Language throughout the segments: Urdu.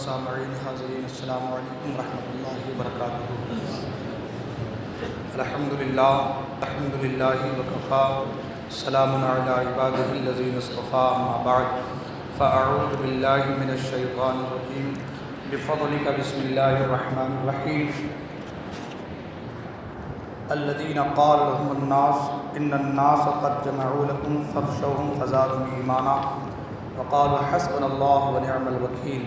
سامعین حاضرین السلام علیکم ورحمۃ اللہ وبرکاتہ۔ الحمدللہ وکفا سلام علی عبادہ الذین اصطفیٰ، اما بعد فاعوذ باللہ من الشیطان الرجیم بفضلک بسم اللہ الرحمن الرحیم۔ الذین قال لهم الناس ان الناس قد جمعوا لكم فاخشوهم فزادهم ایمانا وقالوا حسبنا اللہ ونعم الوکیل۔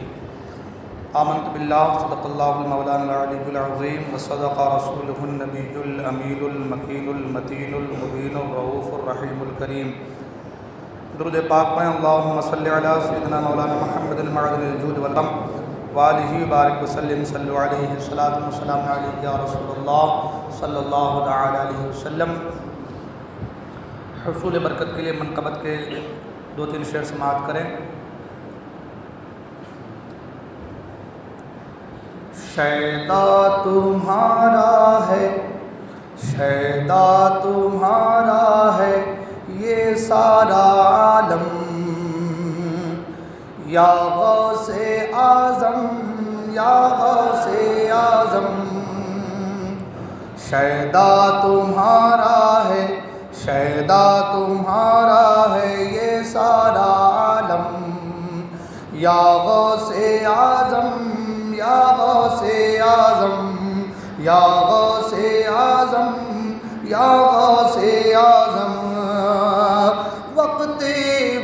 آمنت باللہ صدق اللہ المولانا العلی العظیم وصدق رسولہ النبی الامین المکین المتین المبین الرؤوف الرحیم الکریم۔ درود پاک پڑھیں، اللہم صلی علی سیدنا مولانا محمد المعدن الجود والکرم وآلہ بارک وسلم، صلو علیہ الصلاۃ والسلام علیک یا رسول اللہ صلی اللہ تعالی علیہ وسلم۔ حصول برکت کے لیے منقبت کے 2-3 شعر سماعت کریں۔ شیدا تمہارا ہے، شیدا تمہارا ہے یہ سارا عالم، یا غوث اعظم یا غوث اعظم۔ شیدا تمہارا ہے، شیدا تمہارا ہے یہ سارا عالم، یا غوث اعظم یا غوث اعظم، یا غوث اعظم یا غوث اعظم۔ وقت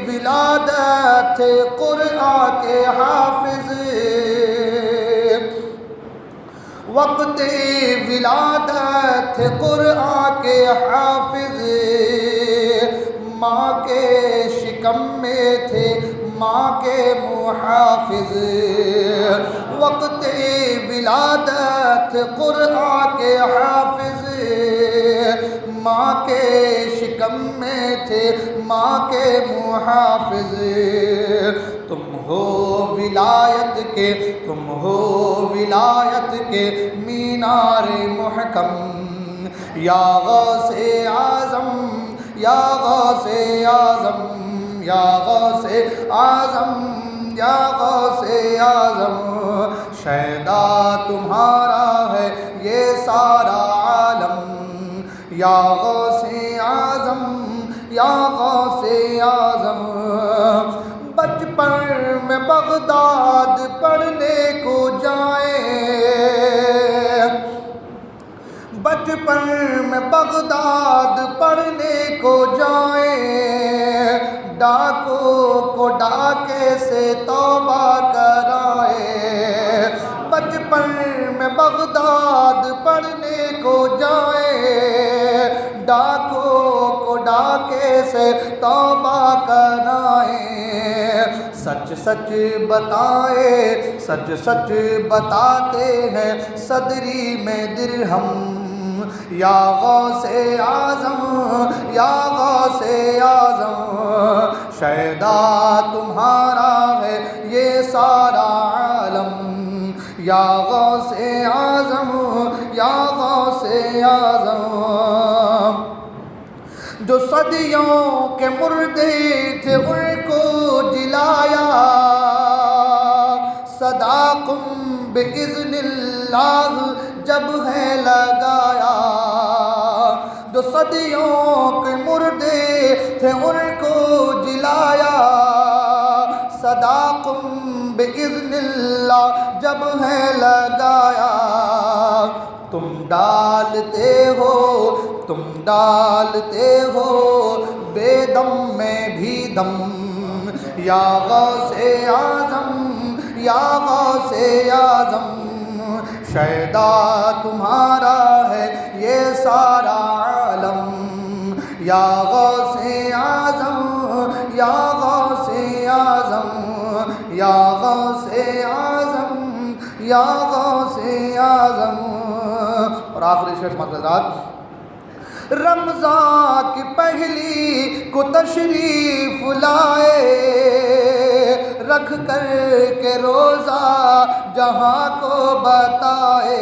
ولادت تھے قرآن کے حافظ، وقت ولادت تھے قرآن کے حافظ، ماں کے شکم میں تھے ماں کے محافظ۔ وقت ولادت قرآن کے حافظ، ماں کے شکم میں تھے ماں کے محافظ۔ تم ہو ولایت کے، تم ہو ولایت کے مینار محکم، یا غوث اعظم یا غوث اعظم، یا غوث اعظم یا غوث اعظم۔ شیدا تمہارا ہے یہ سارا عالم، یا غوث اعظم یا غوث اعظم۔ بچپن میں بغداد پڑھنے کو جائیں، بچپن میں بغداد پڑھنے کو جائیں، ڈاکوں کو ڈاکے سے توبہ کرائے۔ بچپن میں بغداد پڑھنے کو جائیں، ڈاکوں کو ڈاکے سے توبہ کرائیں۔ سچ سچ بتائے، سچ سچ بتاتے ہیں صدری میں درہم، یا غوث اعظم یا غوث اعظم۔ شیدا تمہارا ہے یہ سارا عالم، یا غوث اعظم یا غوث اعظم۔ جو صدیوں کے مردے تھے ان کو جلایا، صداقم بإذن اللہ جب ہے لگایا۔ جو صدیوں کے مردے تھے ان کو جلایا، صداقم بإذن اللہ جب ہے لگایا۔ تم ڈالتے ہو، تم ڈالتے ہو بے دم میں بھی دم، یا غوث اعظم یا غوث اعظم۔ شیدا تمہارا ہے یہ سارا عالم، یا غوث اعظم یا غوث اعظم، یا غوث اعظم یا غوث اعظم۔ اور آخری شعر حضرات، رمضان کی پہلی کو تشریف لائے، رکھ کر کے روزہ جہاں کو بتائے۔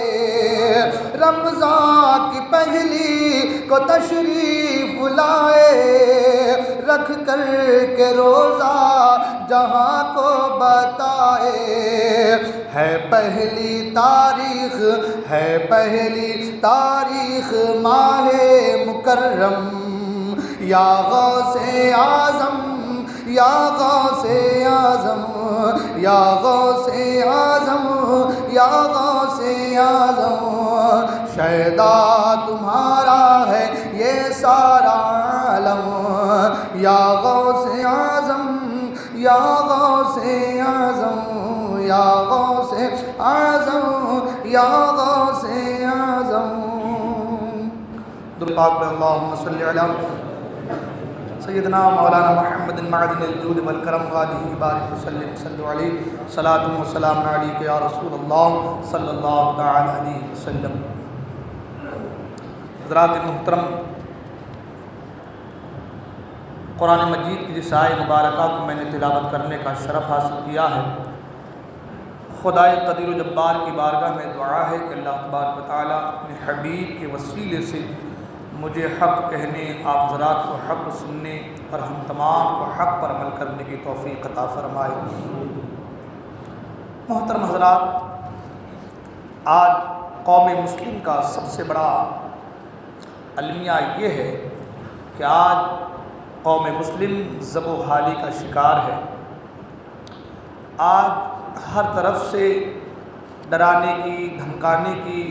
رمضان کی پہلی کو تشریف لائے، رکھ کر کے روزہ جہاں کو بتائے۔ ہے پہلی تاریخ، ہے پہلی تاریخ ماہ مکرم، یا غوث اعظم، یا غوث اعظم، یا غوث اعظم، یا غوث اعظم، شیدا تمہارا ہے یہ سارا عالم، یا غوث اعظم، یا غوث اعظم، یا غوث اعظم، یا غوث اعظم۔ درود پاک پر اللہم صلی علی سیدنا مولانا محمد معدن الجود والکرم وآلہ بارک وسلم، صلو علیہ صلاۃ و سلام علیک یا رسول اللہ صلی اللہ تعالی علیہ وسلم۔ حضرات محترم، قرآن مجید کی جس آیہ مبارکہ کو میں نے تلاوت کرنے کا شرف حاصل کیا ہے، خدائے قدیر و جبار کی بارگاہ میں دعا ہے کہ اللہ تبارک و تعالیٰ اپنے حبیب کے وسیلے سے مجھے حق کہنے، آپ حضرات کو حق سننے اور ہم تمام کو حق پر عمل کرنے کی توفیق عطا فرمائے۔ محترم حضرات، آج قوم مسلم کا سب سے بڑا المیہ یہ ہے کہ آج قوم مسلم ذب و حالی کا شکار ہے۔ آج ہر طرف سے ڈرانے کی، دھمکانے کی،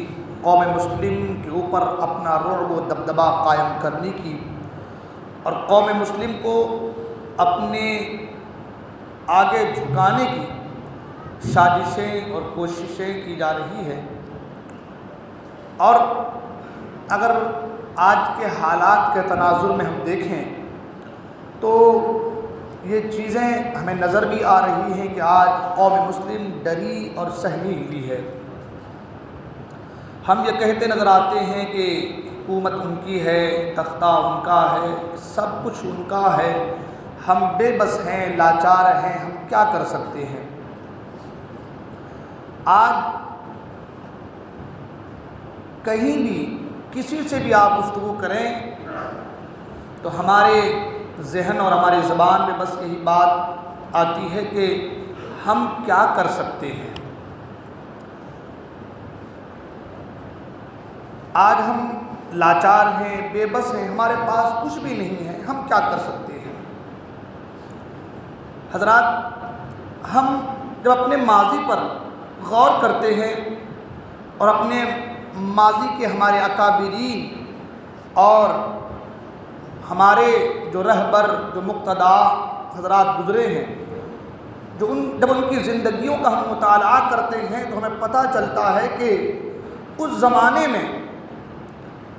قوم مسلم کے اوپر اپنا رعب و دبدبہ قائم کرنے کی اور قوم مسلم کو اپنے آگے جھکانے کی سازشیں اور کوششیں کی جا رہی ہے۔ اور اگر آج کے حالات کے تناظر میں ہم دیکھیں تو یہ چیزیں ہمیں نظر بھی آ رہی ہیں کہ آج قوم مسلم ڈری اور سہمی ہوئی ہے۔ ہم یہ کہتے نظر آتے ہیں کہ حکومت ان کی ہے، تختہ ان کا ہے، سب کچھ ان کا ہے، ہم بے بس ہیں، لاچار ہیں، ہم کیا کر سکتے ہیں۔ آج کہیں بھی کسی سے بھی آپ گفتگو کریں تو ہمارے ذہن اور ہماری زبان میں بس یہی بات آتی ہے کہ ہم کیا کر سکتے ہیں۔ آج ہم لاچار ہیں، بے بس ہیں، ہمارے پاس کچھ بھی نہیں ہے، ہم کیا کر سکتے ہیں۔ حضرات، ہم جب اپنے ماضی پر غور کرتے ہیں اور اپنے ماضی کے ہمارے اکابرین اور ہمارے جو رہبر، جو مقتدا حضرات گزرے ہیں، جب ان کی زندگیوں کا ہم مطالعہ کرتے ہیں تو ہمیں پتہ چلتا ہے کہ اس زمانے میں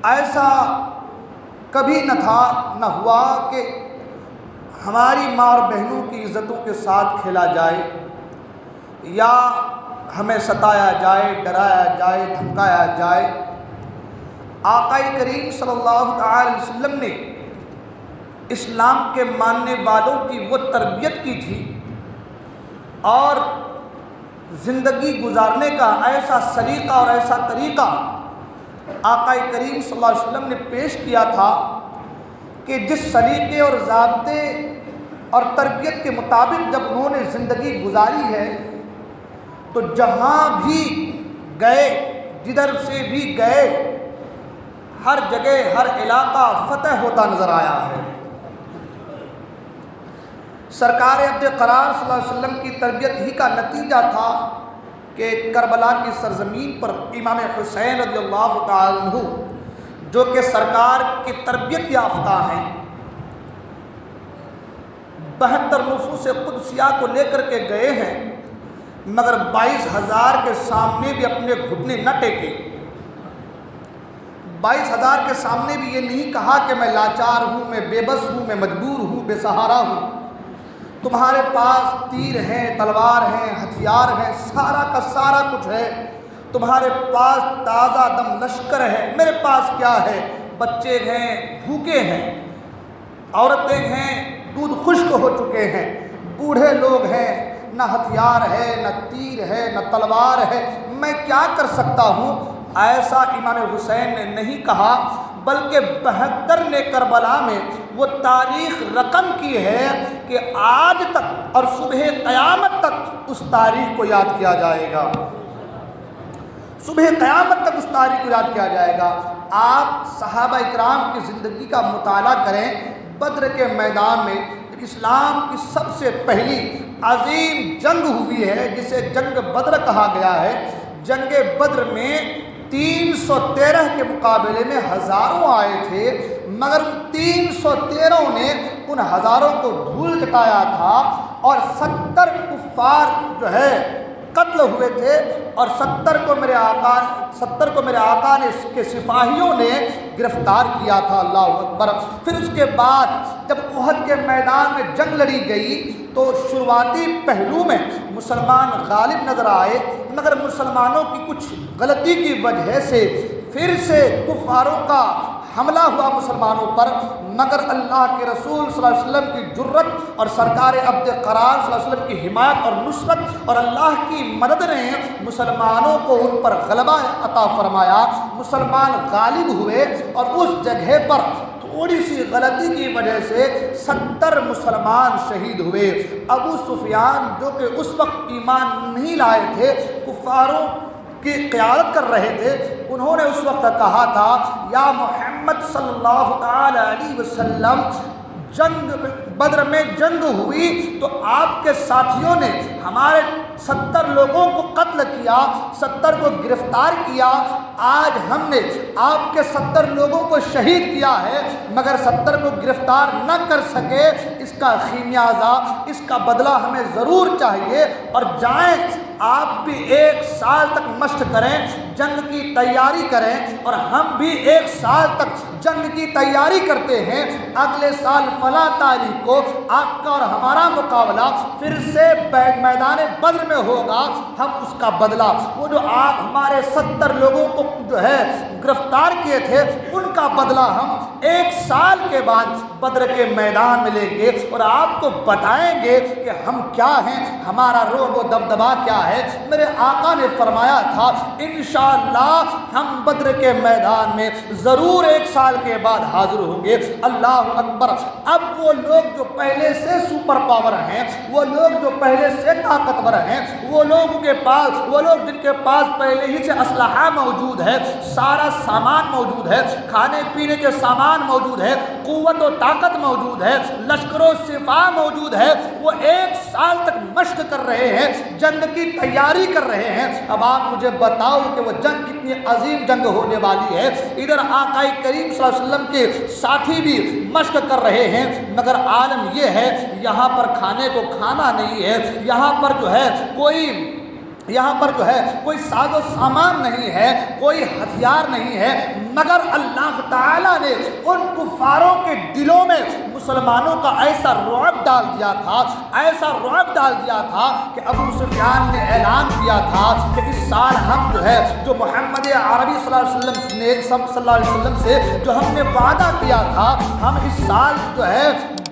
ایسا کبھی نہ تھا، نہ ہوا کہ ہماری ماں اور بہنوں کی عزتوں کے ساتھ کھیلا جائے یا ہمیں ستایا جائے، ڈرایا جائے، دھمکایا جائے۔ آقا کریم صلی اللہ تعالی علیہ وسلم نے اسلام کے ماننے والوں کی وہ تربیت کی تھی اور زندگی گزارنے کا ایسا سلیقہ اور ایسا طریقہ آقا کریم صلی اللہ علیہ وسلم نے پیش کیا تھا کہ جس سلیقے اور ضابطے اور تربیت کے مطابق جب انہوں نے زندگی گزاری ہے تو جہاں بھی گئے، جدھر سے بھی گئے، ہر جگہ، ہر علاقہ فتح ہوتا نظر آیا ہے۔ سرکار عبد قرار صلی اللہ علیہ وسلم کی تربیت ہی کا نتیجہ تھا کہ کربلا کی سرزمین پر امام حسین رضی اللہ تعالی عنہ، جو کہ سرکار کی تربیت یافتہ ہیں، 72 نفوس قدسیہ کو لے کر کے گئے ہیں، مگر 22,000 کے سامنے بھی اپنے گھٹنے نہ ٹیکے۔ 22,000 کے سامنے بھی یہ نہیں کہا کہ میں لاچار ہوں، میں بے بس ہوں، میں مجبور ہوں، بے سہارا ہوں۔ تمہارے پاس تیر ہیں، تلوار ہیں، ہتھیار ہیں، سارا کا سارا کچھ ہے، تمہارے پاس تازہ دم لشکر ہے، میرے پاس کیا ہے؟ بچے ہیں، بھوکے ہیں، عورتیں ہیں، دودھ خشک ہو چکے ہیں، بوڑھے لوگ ہیں، نہ ہتھیار ہے، نہ تیر ہے، نہ تلوار ہے، میں کیا کر سکتا ہوں؟ ایسا امام حسین نے نہیں کہا، بلکہ 72 نے کربلا میں وہ تاریخ رقم کی ہے کہ آج تک اور صبح قیامت تک اس تاریخ کو یاد کیا جائے گا، صبح قیامت تک اس تاریخ کو یاد کیا جائے گا۔ آپ صحابہ اکرام کی زندگی کا مطالعہ کریں۔ بدر کے میدان میں اسلام کی سب سے پہلی عظیم جنگ ہوئی ہے جسے جنگ بدر کہا گیا ہے۔ جنگ بدر میں 313 کے مقابلے میں ہزاروں آئے تھے، مگر 313 نے ان ہزاروں کو دھول چٹایا تھا اور 70 کفار جو ہے قتل ہوئے تھے، اور 70 کو میرے آقا نے اس کے سپاہیوں نے گرفتار کیا تھا۔ اللہ اکبر۔ پھر اس کے بعد جب احد کے میدان میں جنگ لڑی گئی تو شروعاتی پہلو میں مسلمان غالب نظر آئے، مگر مسلمانوں کی کچھ غلطی کی وجہ سے پھر سے کفاروں کا حملہ ہوا مسلمانوں پر، مگر اللہ کے رسول صلی اللہ علیہ وسلم کی جرت اور سرکار عبد قرار صلی اللہ علیہ وسلم کی حمایت اور نصرت اور اللہ کی مدد نے مسلمانوں کو ان پر غلبہ عطا فرمایا۔ مسلمان غالب ہوئے اور اس جگہ پر تھوڑی سی غلطی کی وجہ سے 70 مسلمان شہید ہوئے۔ ابو سفیان جو کہ اس وقت ایمان نہیں لائے تھے، کفاروں کی قیادت کر رہے تھے، انہوں نے اس وقت کہا تھا یا محمد صلی اللہ تعالی علیہ وسلم، بدر میں جنگ ہوئی تو آپ کے ساتھیوں نے ہمارے 70 لوگوں کو قتل کیا، 70 کو گرفتار کیا، آج ہم نے آپ کے 70 لوگوں کو شہید کیا ہے مگر 70 کو گرفتار نہ کر سکے، اس کا خمیازہ، اس کا بدلہ ہمیں ضرور چاہیے، اور جائیں آپ بھی 1 سال تک مشق کریں، جنگ کی تیاری کریں، اور ہم بھی 1 سال تک جنگ کی تیاری کرتے ہیں، اگلے سال فلاں تاریخ کو آپ کا اور ہمارا مقابلہ پھر سے میدان بدر میں ہوگا، ہم اس کا بدلہ، وہ جو آپ ہمارے 70 لوگوں کو جو ہے گرفتار کیے تھے ان کا بدلہ ہم 1 سال کے بعد بدر کے میدان میں لیں گے اور آپ کو بتائیں گے کہ ہم کیا ہیں، ہمارا رعب و دبدبا کیا ہے۔ میرے آقا نے فرمایا تھا انشاءاللہ ہم بدر کے میدان میں ضرور 1 سال کے بعد حاضر ہوں گے۔ اللہ اکبر۔ اب وہ لوگ جو پہلے سے سپر پاور ہیں، وہ لوگ جو پہلے سے طاقتور ہیں، وہ لوگ جن کے پاس پہلے ہی سے اسلحہ موجود ہے، سارا سامان موجود ہے، کھانے پینے کے سامان موجود ہے، قوت و طاقت موجود ہے، لشکر و سپاہ موجود ہے، وہ 1 سال تک مشق کر رہے ہیں، جنگ کی تیاری کر رہے ہیں۔ اب آپ مجھے بتاؤ کہ وہ جنگ کتنی عظیم جنگ ہونے والی ہے۔ ادھر آقا کریم صلی اللہ علیہ وسلم کے ساتھی بھی مشق کر رہے ہیں، مگر عالم یہ ہے یہاں پر کھانے کو کھانا نہیں ہے، یہاں پر جو ہے کوئی ساز و سامان نہیں ہے، کوئی ہتھیار نہیں ہے، مگر اللہ تعالیٰ نے ان کفاروں کے دلوں میں مسلمانوں کا ایسا رعب ڈال دیا تھا کہ ابو سفیان نے اعلان کیا تھا کہ اس سال ہم جو محمد عربی صلی اللہ علیہ وسلم سے جو ہم نے وعدہ کیا تھا، ہم اس سال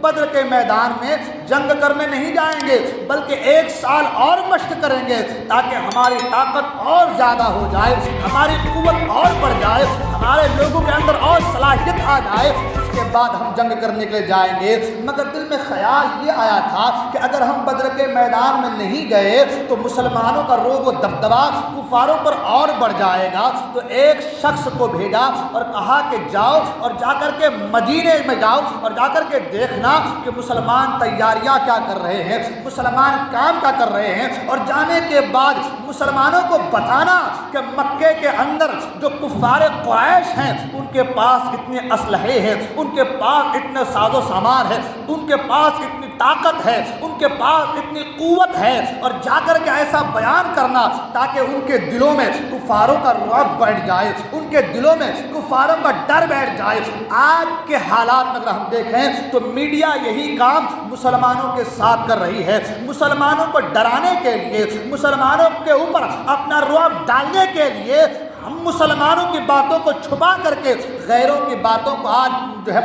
بدر کے میدان میں جنگ کرنے نہیں جائیں گے، بلکہ 1 سال اور مشق کریں گے تاکہ ہماری طاقت اور زیادہ ہو جائے، ہماری قوت اور بڑھ جائے، ہمارے لوگوں کے اندر اور صلاحیت آ جائے، اس کے بعد ہم جنگ کرنے کے لیے جائیں گے۔ مگر دل میں خیال یہ آیا تھا کہ اگر ہم بدر کے میدان میں نہیں گئے تو مسلمانوں کا رعب و دبدبا کفاروں پر اور بڑھ جائے گا، تو ایک شخص کو بھیجا اور کہا کہ جاؤ اور جا کر کے مدینے میں جاؤ اور جا کر کے دیکھنا کہ مسلمان تیاریاں کیا کر رہے ہیں، مسلمان کام کیا کر رہے ہیں، اور جانے کے بعد مسلمانوں کو بتانا کہ مکے کے اندر جو کفار قریش ہیں ان کے پاس اتنے اسلحے ہیں، ان کے پاس اتنے ساز و سامان ہے، ان کے پاس اتنی طاقت ہے، ان کے پاس اتنی قوت ہے، اور جا کر کے ایسا بیان کرنا تاکہ ان کے دلوں میں کفاروں کا رعب بیٹھ جائے، ان کے دلوں میں کفاروں کا ڈر بیٹھ جائے۔ آج کے حالات میں اگر ہم دیکھیں تو میڈیا یہی کام مسلمانوں کے ساتھ کر رہی ہے، مسلمانوں کو ڈرانے کے لیے، مسلمانوں کے اوپر اپنا رعب ڈالنے کے لیے ہم مسلمانوں کی باتوں کو چھپا کر کے غیروں کی باتوں کو آج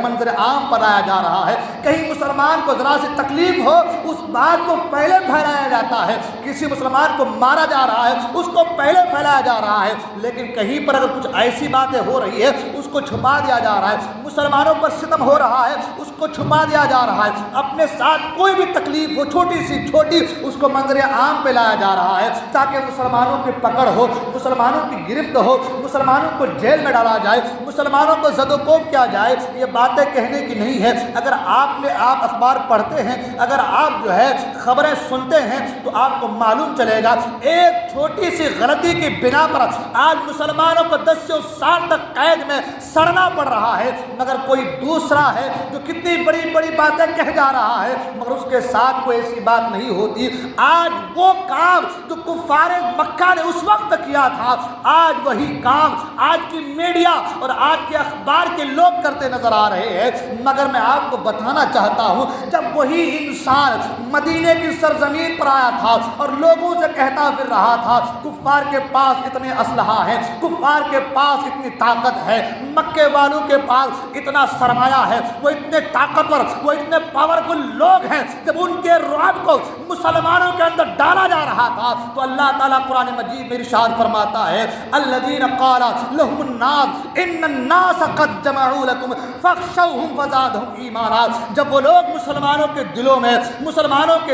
منظر عام بنایا جا رہا ہے۔ کہیں مسلمان کو ذرا سی تکلیف ہو اس بات کو پہلے پھیلایا جاتا ہے، کسی مسلمان کو مارا جا رہا ہے اس کو پہلے پھیلایا جا رہا ہے، لیکن کہیں پر اگر کچھ ایسی باتیں ہو رہی ہے اس کو چھپا دیا جا رہا ہے، مسلمانوں پر ستم ہو رہا ہے اس کو چھپا دیا جا رہا ہے، اپنے ساتھ کوئی بھی تکلیف ہو چھوٹی سی چھوٹی اس کو منظر عام پہ لایا جا رہا ہے تاکہ مسلمانوں کی پکڑ ہو، مسلمانوں کی گرفت ہو، مسلمانوں کو جیل میں ڈالا جائے، مسلمانوں کو زد و کوب کیا جائے۔ یہ باتیں کہنے کی نہیں ہے۔ اگر آپ اخبار پڑھتے ہیں، اگر آپ جو ہے خبریں سنتے ہیں تو آپ کو معلوم چلے گا ایک چھوٹی سی غلطی کی بنا پر آج مسلمانوں کو 10 سال تک قید میں سڑنا پڑ رہا ہے، مگر کوئی دوسرا ہے جو کتنی بڑی بڑی باتیں کہہ جا رہا ہے مگر اس کے ساتھ کوئی ایسی بات نہیں ہوتی۔ آج وہ کام جو کفار مکہ نے اس وقت کیا تھا، آج وہی کام آج کی میڈیا اور آج کے اخبار کے لوگ کرتے نظر آ رہے ہیں۔ مگر میں آپ کو بتانا چاہتا ہوں جب وہی انسان مدینے کی سرزمین پر آیا تھا اور لوگوں سے کہتا پھر رہا تھا کفار کے پاس اتنے اسلحہ ہیں، کفار کے پاس اتنی طاقت ہے، مکے والوں کے پاس اتنا سرمایہ ہے، وہ اتنے طاقتور، وہ اتنے پاورفل لوگ ہیں، جب ان کے رعب کو مسلمانوں کے اندر ڈالا جا رہا تھا تو اللہ تعالیٰ قرآن مجید میں ارشاد فرماتا ہے الذین قال لهم الناس ان الناس قد جمعوا لكم فاخشوهم فزادهم ایمانا۔ جب وہ لوگ مسلمانوں کے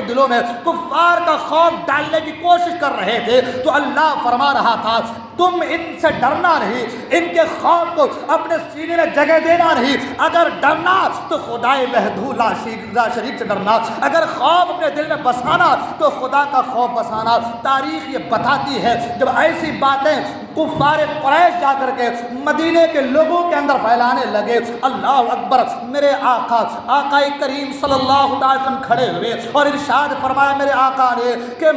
دلوں میں کفار کا خوف ڈالنے کی کوشش کر رہے تھے تو اللہ فرما رہا تھا تم ان سے ڈرنا نہیں، ان کے خوف کو اپنے سینے میں جگہ دینا نہیں، اگر ڈرنا تو خدائے وحدہ لا شریک سے ڈرنا، اگر خوف اپنے دل میں بسانا تو خدا کا خوف بسانا۔ تاریخ یہ بتاتی ہے جب ایسی باتیں کفار قریش جا کر کے مدینے کے لوگوں کے اندر پھیلانے لگے، اللہ اکبر، میرے آقا کریم صلی اللہ علیہ وسلم کھڑے ہوئے اور ارشاد فرمایا میرے آقا نے کہ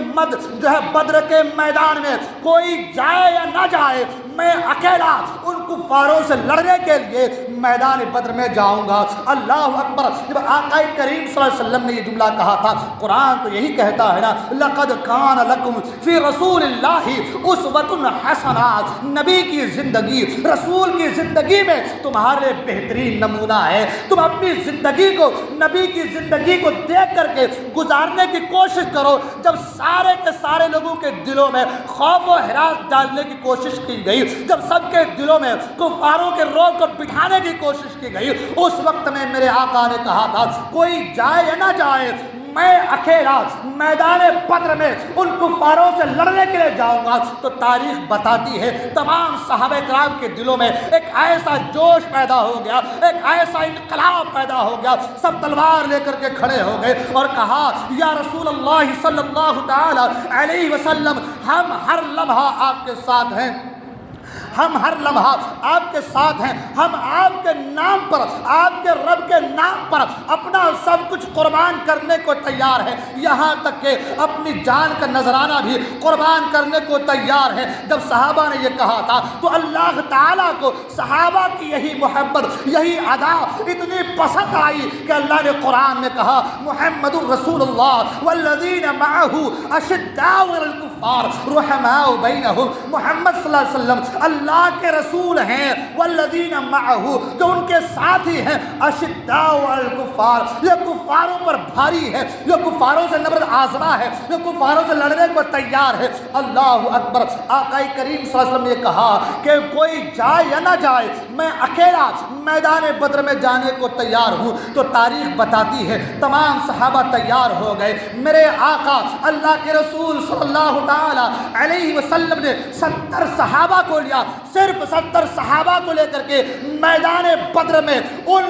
بدر کے میدان میں کوئی جائے یا نہ جائے، میں اکیلا ان کفاروں سے لڑنے کے لیے میدان بدر میں جاؤں گا۔ اللہ اکبر، جب آقا کریم صلی اللہ علیہ وسلم نے یہ جملہ کہا تھا، قرآن تو یہی کہتا ہے نا لقد کان لکم فی رسول اللہ اسوۃ حسنہ، نبی کی زندگی، رسول کی زندگی میں تمہارے بہترین نمونہ ہے۔ تم اپنی زندگی کو، نبی کی زندگی کو دیکھ کر کے گزارنے کی کوشش کرو۔ جب سارے کے سارے لوگوں کے دلوں میں خوف و ہراس ڈالنے کی کوشش کی گئی، جب سب کے دلوں میں کفاروں کے روب کو بٹھانے کی کوشش کی گئی، اس وقت میں میرے آقا نے کہا تھا کوئی جائے یا نہ جائے، میں اکیلا میدان بدر میں ان کفاروں سے لڑنے کے لیے جاؤں گا۔ تو تاریخ بتاتی ہے تمام صحابہ کرام کے دلوں میں ایک ایسا جوش پیدا ہو گیا، ایک ایسا انقلاب پیدا ہو گیا، سب تلوار لے کر کے کھڑے ہو گئے اور کہا یا رسول اللہ صلی اللہ تعالی علیہ وسلم، ہم ہر لمحہ آپ کے ساتھ ہیں، ہم ہر لمحہ آپ کے ساتھ ہیں، ہم آپ کے نام پر، آپ کے رب کے نام پر اپنا سب کچھ قربان کرنے کو تیار ہے، یہاں تک کہ اپنی جان کا نذرانہ بھی قربان کرنے کو تیار ہے۔ جب صحابہ نے یہ کہا تھا تو اللہ تعالیٰ کو صحابہ کی یہی محبت، یہی ادا اتنی پسند آئی کہ اللہ نے قرآن میں کہا محمد الرسول اللہ والذین معہ اشداء علی الکفار رحماء بینہم، محمد صلی اللہ علیہ وسلم اللہ کے رسول ہیں، والذین معہ، جو ان کے ساتھی ہیں، اشداء علی الکفار، یہ کفاروں پر بھاری ہے، یہ کفاروں سے نبرد آزما ہے، یہ کفاروں سے لڑنے کو تیار ہے۔ اللہ اکبر، آقا کریم صلی اللہ علیہ وسلم نے کہا کہ کوئی جائے یا نہ جائے، میں اکیلا میدان بدر میں جانے کو تیار ہوں۔ تو تاریخ بتاتی ہے تمام صحابہ تیار ہو گئے، میرے آقا اللہ کے رسول صلی اللہ تعالی علیہ وسلم نے 70 صحابہ کو لیا، صرف 70 صحابہ کو لے کر کے میدان بدر میں ان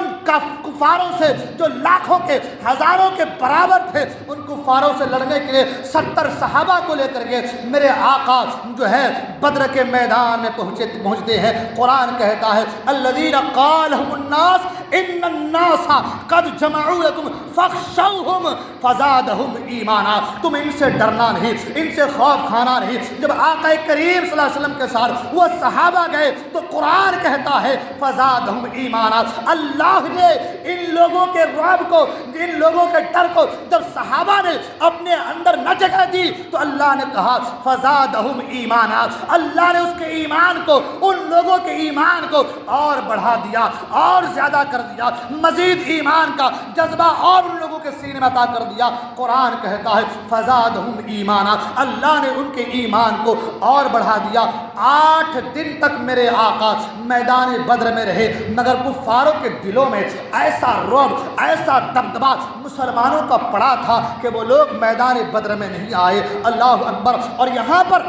کفاروں سے جو لاکھوں کے ہزاروں کے برابر تھے، ان کفاروں سے لڑنے کے لیے 70 صحابہ کو لے کر کے میرے آقا جو ہے بدر کے میدان میں پہنچتے ہیں۔ قرآن کہتا ہے الذین قال لهم الناس ان الناس قد جمعوا لكم فاخشوهم فزادهم ایمانا، تم ان سے ڈرنا نہیں، ان سے خوف کھانا نہیں۔ جب آقا کریم صلی اللہ علیہ وسلم کے ساتھ وہ صحابہ گئے تو قرآن کہتا ہے فزادهم ایمانا، اللہ نے ان لوگوں کے رعب کو، ان لوگوں کے ڈر کو جب صحابہ نے اپنے اندر نہ جگہ دی تو اللہ نے کہا فزادهم ایمانا، اللہ نے اس کے ایمان کو، ان لوگوں کے ایمان کو اور بڑھا دیا، اور زیادہ کر دیا، مزید ایمان کا جذبہ اور ان لوگوں کے سینے میں عطا کر دیا۔ قرآن کہتا ہے فزادہم ایمانا، اللہ نے ان کے ایمان کو اور بڑھا دیا۔ 8 دن تک میرے آقا میدان بدر میں رہے، مگر کفاروں کے دلوں میں ایسا رعب، ایسا دبدبا مسلمانوں کا پڑا تھا کہ وہ لوگ میدان بدر میں نہیں آئے۔ اللہ اکبر۔ اور یہاں پر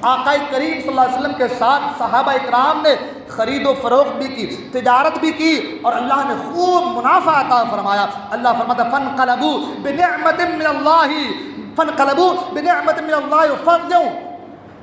آقا کریم صلی اللہ علیہ وسلم کے ساتھ صحابہ اکرام نے خرید و فروخت بھی کی، تجارت بھی کی، اور اللہ نے خوب منافع عطا فرمایا۔ اللہ فرماتا فانقلبوا بنعمت من اللہ وفضل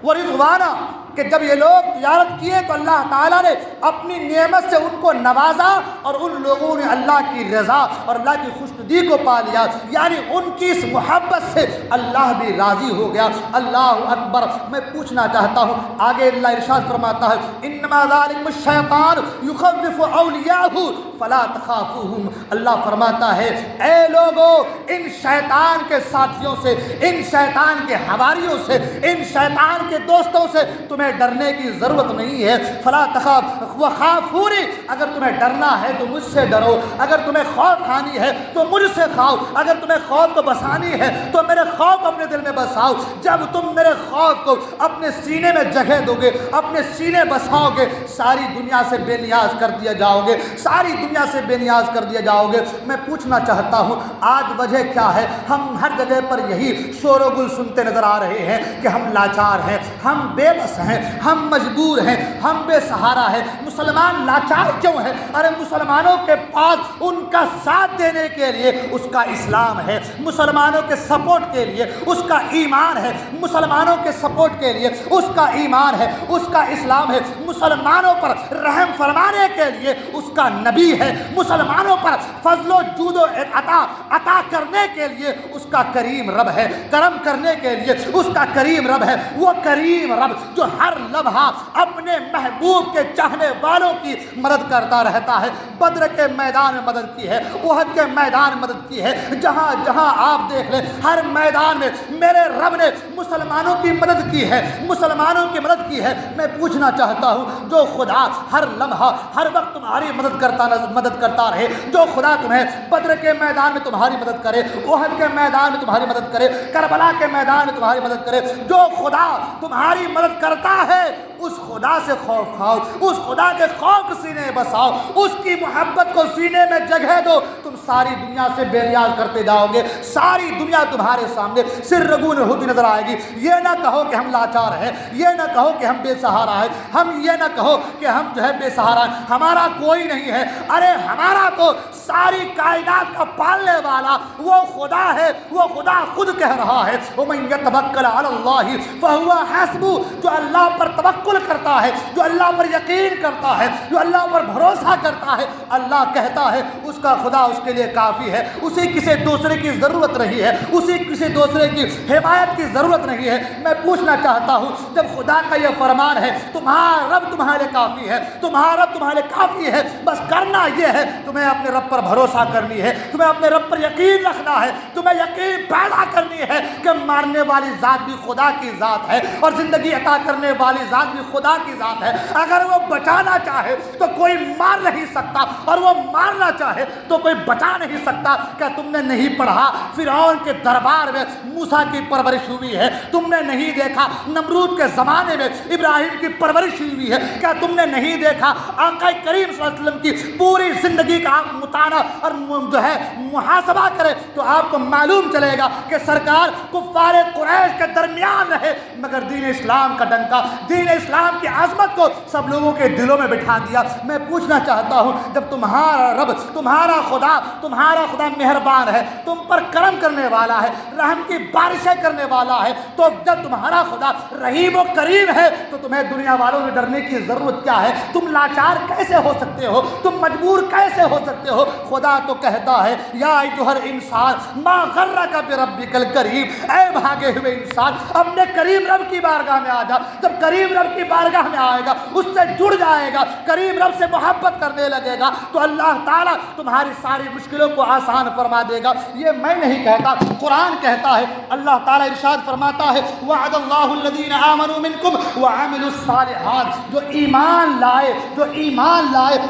ورضوانا، کہ جب یہ لوگ تجارت کیے تو اللہ تعالیٰ نے اپنی نعمت سے ان کو نوازا، اور ان لوگوں نے اللہ کی رضا اور اللہ کی خوشنودی کو پا لیا، یعنی ان کی اس محبت سے اللہ بھی راضی ہو گیا۔ اللہ اکبر۔ میں پوچھنا چاہتا ہوں، آگے اللہ ارشاد فرماتا ہے انما ذالکم الشیطان یخوف اولیاءہ فلا تخافوہم۔ اللہ فرماتا ہے اے لوگو، ان شیطان کے ساتھیوں سے، ان شیطان کے حواریوں سے، ان شیطان کے دوستوں سے تمہیں ڈرنے کی ضرورت نہیں ہے۔ فلا تخاف وخافونی، اگر تمہیں ڈرنا ہے تو مجھ سے ڈرو، اگر تمہیں خوف کھانی ہے تو مجھ سے کھاؤ، اگر تمہیں خوف کو بسانی ہے تو میرے خوف اپنے دل میں بساؤ۔ جب تم میرے خوف کو اپنے سینے میں جگہ دو گے، اپنے سینے بساؤ گے، ساری دنیا سے بے نیاز کر دیا جاؤ گے، ساری دنیا سے بے نیاز کر دیا جاؤ گے۔ میں پوچھنا چاہتا ہوں آج وجہ کیا ہے؟ ہم ہر جگہ پر یہی شور و گل سنتے نظر آ رہے ہیں کہ ہم لاچار ہیں، ہم بے بس ہیں، ہم مجبور ہیں، ہم بے سہارا ہیں۔ مسلمان لاچار کیوں ہے؟ ارے مسلمانوں کے پاس ان کا ساتھ دینے کے لیے اس کا اسلام ہے، مسلمانوں کے سپورٹ کے لیے اس کا ایمان ہے، مسلمانوں کے سپورٹ کے لیے اس کا ایمان ہے، اس کا اسلام ہے، مسلمانوں پر رحم فرمانے کے لیے اس کا نبی ہے، مسلمانوں پر فضل و جود و عطا کرنے کے لیے اس کا کریم رب ہے، کرم کرنے کے لیے اس کا کریم رب ہے۔ وہ کریم رب جو ہر لمحہ اپنے محبوب کے چاہنے والوں کی مدد کرتا رہتا ہے۔ بدر کے میدان میں مدد کی ہے، احد کے میدان میں مدد کی ہے، جہاں جہاں آپ دیکھ لیں ہر میدان میں میرے رب نے مسلمانوں کی مدد کی ہے، مسلمانوں کی مدد کی ہے۔ میں پوچھنا چاہتا ہوں جو خدا ہر لمحہ ہر وقت تمہاری مدد کرتا رہے، جو خدا تمہیں بدر کے میدان میں تمہاری مدد کرے، احد کے میدان میں تمہاری مدد کرے، کربلا کے میدان میں تمہاری مدد کرے، جو خدا تمہاری مدد کرتا ہے اس خدا سے خوف کھاؤ، اس خدا کے خوف سینے بساؤ، اس کی محبت کو سینے میں جگہ دو، تم ساری دنیا سے بے نیاز کرتے جاؤ گے، ساری دنیا تمہارے سامنے سر رگون ہوتی نظر آئے گی۔ یہ نہ کہو کہ ہم لاچار ہیں، یہ نہ کہو کہ ہم بے سہارا ہیں، ہم یہ نہ کہو کہ ہم جو ہے بے سہارا ہیں، ہمارا کوئی نہیں ہے۔ ارے ہمارا تو ساری کائنات کا پالنے والا وہ خدا ہے، وہ خدا خود کہہ رہا ہے وَمَن يَتَوَكَّلْ عَلَى اللَّهِ فَهُوَ حَسْبُهُ، جو اللہ پر توکل کرتا ہے، جو اللہ پر یقین کرتا ہے، جو اللہ پر بھروسہ کرتا ہے، اللہ کہتا ہے اس کا خدا اس کے لیے کافی ہے، اسے کسی دوسرے کی ضرورت نہیں ہے، اسے کسی دوسرے کی حمایت کی ضرورت نہیں ہے۔ میں پوچھنا چاہتا ہوں جب خدا کا یہ فرمان ہے تمہارا رب تمہارے لیے کافی ہے، تمہارا رب تمہارے لیے کافی ہے، بس کرنا یہ ہے تمہیں اپنے رب پر بھروسہ کرنی ہے، تمہیں اپنے رب پر یقین رکھنا ہے، تمہیں یقین پیدا کرنی ہے کہ مارنے والی ذات بھی خدا کی ذات ہے اور زندگی عطا کرنے والی ذات بھی خدا کی ذات ہے۔ اگر وہ بچانا چاہے تو کوئی مار نہیں سکتا، اور وہ مارنا چاہے تو کوئی بچا نہیں سکتا۔ کیا تم نے نہیں پڑھا فرعون کے دربار میں موسیٰ کی پرورش ہوئی ہے؟ تم نے نہیں دیکھا نمرود کے زمانے میں ابراہیم کی پرورش ہوئی ہے؟ کیا تم نے نہیں دیکھا آقا کریم صلی اللہ علیہ وسلم کی پوری زندگی کا آپ مطالعہ اور جو ہے محاسبہ کریں تو آپ کو معلوم چلے گا کہ سرکار کفار قریش کے درمیان رہے، مگر دین اسلام کا ڈنکا، دین اسلام کی عظمت کو سب لوگوں کے دلوں میں بٹھا دیا۔ میں پوچھنا چاہتا ہوں جب تمہارا رب تمہارا خدا مہربان ہے، تم پر کرم کرنے والا ہے، رحم کی بارشیں کرنے والا ہے، تو جب تمہارا خدا رحیم و کریم ہے تو تمہیں دنیا والوں سے ڈرنے کی ضرورت کیا ہے؟ تم لاچار کیسے ہو سکتے ہو؟ تم مجبور کیسے ہو سکتے ہو؟ خدا تو کہتا ہے یا ایھا الانسان ما غرک بربک الکریم، اے بھاگے ہوئے انسان اپنے کریم رب کی بارگاہ میں آ جا. جب کریم رب کی بارگاہ میں آئے گا، اس سے جڑ جائے گا، کریم رب سے محبت کرنے لگے گا، تو اللہ تعالیٰ تمہاری ساری مشکلوں کو آسان فرما دے گا. یہ میں نہیں کہتا، قرآن کہتا ہے. اللہ تعالیٰ ارشاد فرماتا ہے وعد اللہ الذین آمنوا منکم وعملوا الصالحات، جو ایمان لائے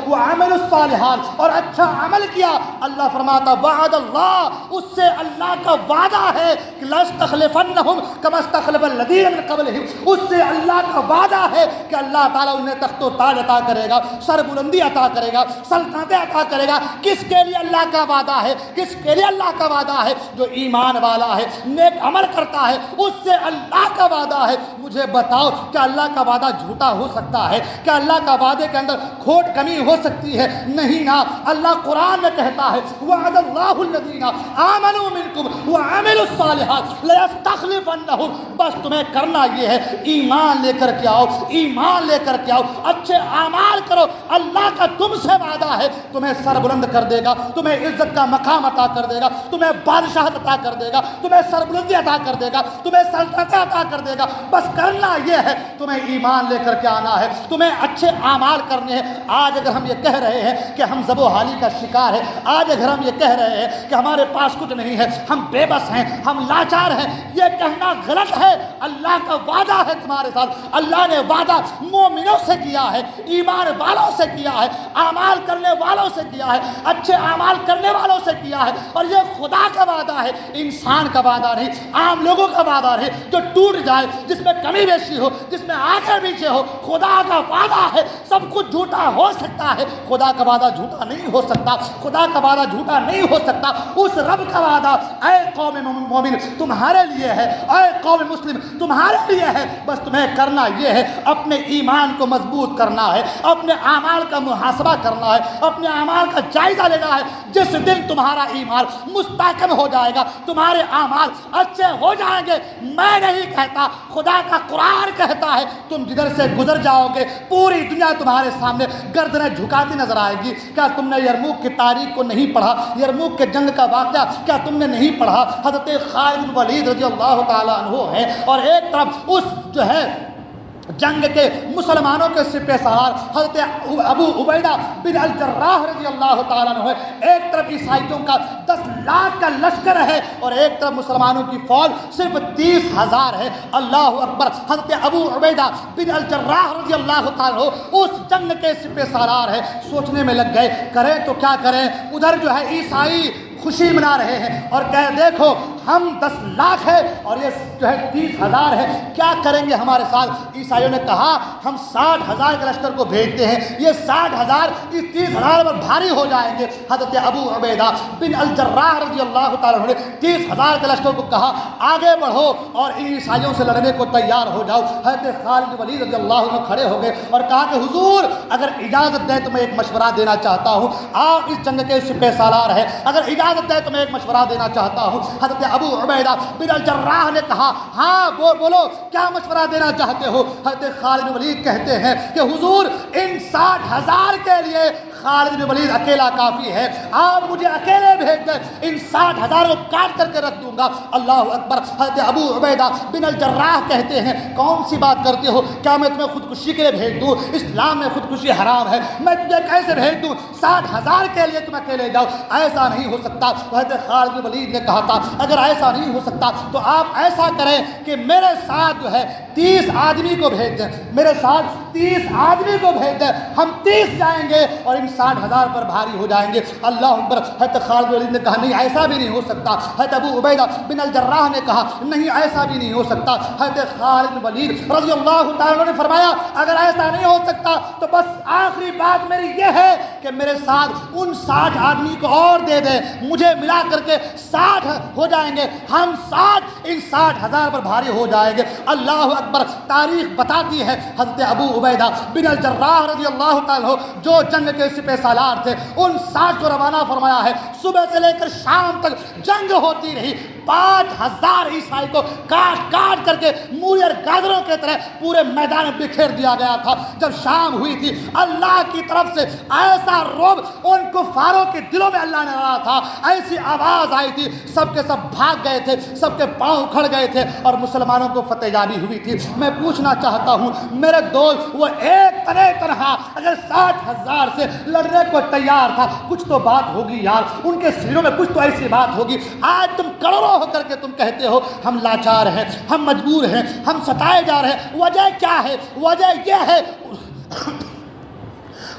وعملوا الصالحات، اور اچھا عمل کیا، اللہ فرماتا وعد اللہ، اس سے اللہ کا وعدہ ہے کہ لَأَسْتَخْلِفَنَّهُمْ كَمَا اسْتَخْلَفَ الَّذِينَ مِن قَبْلِهِمْ، اس سے اللہ کا وعدہ ہے کہ اللہ تعالیٰ انہیں تخت و تاج عطا کرے گا، سر بلندی عطا کرے گا، سلطنتیں عطا کرے گا. کس کے لیے اللہ کا وعدہ ہے؟ کس کے لیے اللہ کا وعدہ ہے؟ جو ایمان والا ہے، نیک عمل کرتا ہے، اس سے اللہ کا وعدہ ہے. مجھے بتاؤ کہ اللہ کا وعدہ جھوٹا ہو سکتا ہے؟ کیا اللہ کا وعدے کے اندر کھوٹ کمی ہو سکتی ہے؟ نہیں نا. اللہ قرآن میں کہتا ہے وعد اللہ الذین آمنوا منکم وعملوا الصالحات لَيَسْتَخْلِفَنَّهُمْ. بس تمہیں کرنا یہ ہے، ایمان لے کر کے آؤ، ایمان لے کر کے آؤ، اچھے اعمال کرو. اللہ کا تم سے وعدہ ہے تمہیں سر بلند کر دے گا، تمہیں عزت کا مقام عطا کر دے گا، تمہیں بادشاہت عطا کر دے گا، تمہیں سر بلندی عطا کر دے گا، تمہیں سلطنت عطا کر دے گا. بس کرنا یہ ہے، تمہیں ایمان لے کر کے آنا ہے، تمہیں اچھے اعمال کرنے ہیں. آج اگر ہم یہ کہہ رہے ہیں کہ ہم ذب و حالی کا شکار ہے، آج اگر ہم یہ کہہ رہے ہیں کہ ہمارے پاس کچھ نہیں ہے، ہم بے بس ہیں، ہم لاچار ہیں، یہ کہنا غلط ہے. اللہ کا وعدہ ہے تمہارے ساتھ. اللہ نے وعدہ مومنوں سے کیا ہے، ایمان والوں سے کیا ہے، اعمال کرنے والوں سے کیا ہے، اچھے اعمال کرنے والوں سے کیا ہے. اور یہ خدا کا وعدہ ہے، انسان کا وعدہ نہیں، عام لوگوں کا وعدہ نہیں جو ٹوٹ جائے، جس میں کمی بیشی ہو، جس میں آگے پیچھے ہو. خدا کا وعدہ ہے. سب کچھ جھوٹا ہو سکتا ہے، خدا کا وعدہ جھوٹا نہیں ہو سکتا. خدا کا وعدہ جھوٹا نہیں ہو سکتا. اس رب کا وعدہ اے قوم مومن تمہارے لیے ہے، اے قوم مسلم تمہارے لیے ہے. بس تمہیں کرنا یہ ہے، اپنے ایمان کو مضبوط کرنا ہے، اپنے اعمال کا محاسبہ کرنا ہے، اپنے اعمال کا جائزہ لینا ہے. جس دن تمہارا ایمان مستحکم ہو جائے گا، تمہارے اعمال اچھے ہو جائیں گے. میں نہیں کہتا، خدا کا قرآن کہتا ہے. تم جدھر سے گزر جاؤ گے پوری دنیا تمہارے سامنے گردنیں جھکاتی نظر آئے گی. کیا تم نے یرموک کی تاریخ کو نہیں پڑھا؟ یرموک کے جنگ کا واقعہ کیا تم نے نہیں پڑھا؟ حضرت خالد بن ولید رضی اللہ تعالیٰ عنہ ہے، اور ایک طرف اس جو ہے جنگ کے مسلمانوں کے سپہ سالار حضرت ابو عبیدہ بن الجراح رضی اللہ تعالیٰ عنہ ہے. ایک طرف عیسائیوں کا 10 لاکھ کا لشکر ہے، اور ایک طرف مسلمانوں کی فوج صرف 30,000 ہے. اللہ اکبر. حضرت ابو عبیدہ بن الجراح رضی اللہ تعالیٰ عنہ اس جنگ کے سپہ سالار ہے. سوچنے میں لگ گئے کریں تو کیا کریں. ادھر جو ہے عیسائی خوشی منا رہے ہیں اور کہے دیکھو ہم 10 لاکھ ہے اور یہ جو ہے 30,000 ہے، کیا کریں گے ہمارے ساتھ. عیسائیوں نے کہا ہم 60,000 کے لشکر کو بھیجتے ہیں، یہ 60,000 اس 30,000 پر بھاری ہو جائیں گے. حضرت ابو عبیدہ بن الجراح رضی اللہ تعالیٰ عنہ نے 30,000 کے لشکر کو کہا آگے بڑھو اور ان عیسائیوں سے لڑنے کو تیار ہو جاؤ. حضرت خالد بن ولید رضی اللہ عنہ کھڑے ہو گئے اور کہا کہ حضور اگر اجازت دیں تو میں ایک مشورہ دینا چاہتا ہوں. آپ اس جنگ کے سپہ سالار ہیں، اگر اجازت دیں تو میں ایک مشورہ دینا چاہتا ہوں. حضرت ابو عبیدہ بن الجراح نے کہا ہاں بولو کیا مشورہ دینا چاہتے ہو. حضرت خالد بن ولید کہتے ہیں کہ حضور ان 60,000 کے لیے خالد بن ولید اکیلا کافی ہے، آپ مجھے اکیلے بھیج دیں، ان 60,000 کو کاٹ کر کے رکھ دوں گا. اللہ اکبر. حضرت ابو عبیدہ بن الجراح کہتے ہیں کون سی بات کرتے ہو، کیا میں تمہیں خودکشی کے لیے بھیج دوں؟ اسلام میں خودکشی حرام ہے، میں تجھے کیسے بھیج دوں؟ 60,000 کے لیے تم اکیلے جاؤ، ایسا نہیں ہو سکتا. حضرت خالد بن ولید نے کہا تھا اگر ایسا نہیں ہو سکتا تو آپ ایسا کریں کہ میرے ساتھ جو ہے 30 آدمی کو بھیج دیں، میرے ساتھ 30 آدمی کو بھیج دیں، ہم 30 جائیں گے اور ان 60,000 پر بھاری ہو جائیں گے. اللہ اکبر. حضرت خالد بن ولید نے کہا نہیں ایسا بھی نہیں ہو سکتا. حضرت ابو عبیدہ بن الجراح نے کہا نہیں ایسا بھی نہیں ہو سکتا. حضرت خالد بن ولید رضی اللہ تعالیٰ نے فرمایا اگر ایسا نہیں ہو سکتا تو بس آخری بات میری یہ ہے کہ میرے ساتھ ان 60 آدمی کو اور دے دیں، مجھے ملا کر کے 60 ہو جائیں گے، ہم 60 ان 60,000 پر بھاری ہو جائیں گے. اللہ اکبر. تاریخ بتاتی ہے حضرت ابو عبیدہ بن الجراح رضی اللہ تعالیٰ جو جنگ کے سپہ سالار تھے ان 60 کو روانہ فرمایا ہے. صبح سے لے کر شام تک جنگ ہوتی رہی. 5000 عیسائی کو کاٹ کاٹ کر کے مولی اور گاجروں کے طرح پورے میدان میں بکھیر دیا گیا تھا. جب شام ہوئی تھی اللہ کی طرف سے ایسا رعب ان کفاروں کے دلوں میں اللہ نے ڈالا تھا, ایسی آواز آئی تھی, سب کے سب بھاگ گئے تھے, سب کے پاؤں اکھڑ گئے تھے اور مسلمانوں کو فتح یابی ہوئی تھی. میں پوچھنا چاہتا ہوں میرے دوست, وہ ایک تنہا اگر 60,000 سے لڑنے کو تیار تھا, کچھ تو بات ہوگی یار, ان کے سینوں میں کچھ تو ایسی بات ہوگی. آج تم کروڑوں ہو کر کے تم کہتے ہو ہم لاچار ہیں, ہم مجبور ہیں, ہم ستائے جا رہے ہیں. وجہ کیا ہے؟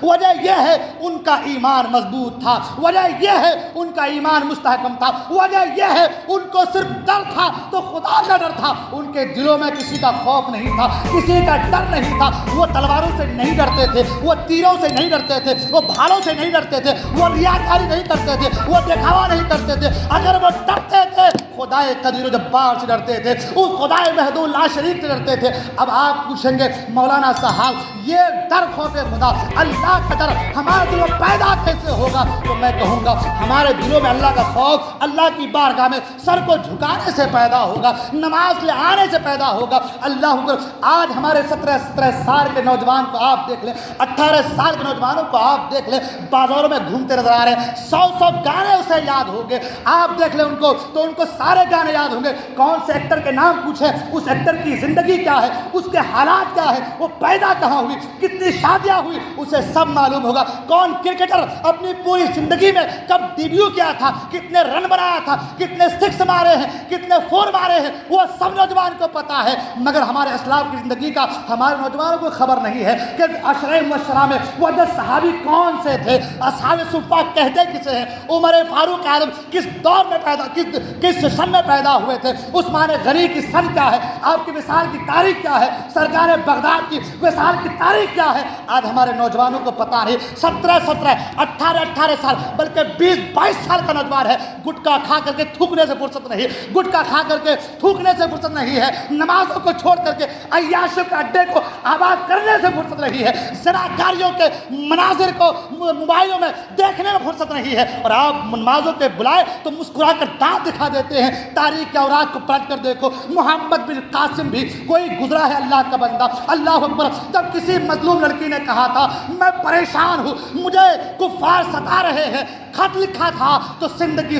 وجہ یہ ہے ان کا ایمان مضبوط تھا, وجہ یہ ہے ان کا ایمان مستحکم تھا, وجہ یہ ہے ان کو صرف ڈر تھا تو خدا کا ڈر تھا. ان کے دلوں میں کسی کا خوف نہیں تھا, کسی کا ڈر نہیں تھا. وہ تلواروں سے نہیں ڈرتے تھے, وہ تیروں سے نہیں ڈرتے تھے, وہ بھالوں سے نہیں ڈرتے تھے, وہ ریاکاری نہیں کرتے تھے, وہ دکھاوا نہیں کرتے تھے. اگر وہ ڈرتے تھے خدائے قدیر و جبار سے ڈرتے تھے, اس خدائے وحدہ لا شریک سے ڈرتے تھے. اب آپ پوچھیں گے مولانا صاحب یہ ڈر خوف خدا, اللہ کا ڈر ہمارے دلوں میں پیدا کیسے ہوگا؟ تو میں کہوں گا ہمارے دلوں میں اللہ کا خوف اللہ کی بارگاہ میں سر کو جھکانے سے پیدا ہوگا, نماز لے آنے سے پیدا ہوگا. اللہ اکبر. آج ہمارے 17 سال کے نوجوان کو آپ دیکھ لیں, 18 سال کے نوجوانوں کو آپ دیکھ لیں, بازاروں میں گھومتے نظر آ رہے ہیں. 100 گانے اسے یاد ہوں گے. آپ دیکھ لیں ان کو تو ان کو سارے گانے یاد ہوں گے. کون سے ایکٹر کے نام پوچھیں, اس ایکٹر کی زندگی کیا ہے, اس کے حالات کیا ہے, وہ پیدا کہاں ہوئی, کتنی شادیاں ہوئی, اسے سب معلوم ہوگا. کون کرکٹر اپنی پوری زندگی میں کب ڈیبیو کیا تھا, کتنے رن بنایا تھا, کتنے سکس مارے ہیں, کتنے فور مارے ہیں, وہ سب نوجوان کو پتا ہے. مگر ہمارے اسلاف کی زندگی کا ہمارے نوجوانوں کو خبر نہیں ہے کہ عشرہ مبشرہ میں وہ 10 صحابی کون سے تھے, اصحاب صفہ کہتے کسے ہیں, عمر فاروق اعظم کس دور میں پیدا, کس سن میں پیدا ہوئے تھے, عثمان غنی کی سن کیا ہے, آپ کی وصال کی تاریخ کیا ہے, سرکار بغداد کی وصال کی تاریخ کیا ہے. آج ہمارے نوجوانوں کو پتہ نہیں. 17 18 سال بلکہ 20 22 سال کا نوجوان ہے, گٹکا کھا کر کے تھوکنے سے فرصت نہیں, گٹکا کھا کر کے تھوکنے سے فرصت نہیں ہے, نمازوں کو چھوڑ کر کے عیاشوں کے اڈے کو آباد کرنے سے فرصت نہیں ہے, زناکاریوں کے مناظر کو موبائلوں میں دیکھنے میں فرصت نہیں ہے. اور آپ نمازوں کے بلائے تو مسکرا کر دانت دکھا دیتے ہیں. تاریخ کے اوراق کو پلٹ کر دیکھو, محمد بن قاسم بھی کوئی گزرا ہے اللہ کا بندہ. اللہ اکبر. جب کسی مظلوم لڑکی نے کہا تھا میں پریشان ہوں, مجھے کفار ستا رہے ہیں, خط لکھا تھا تو سندھ کی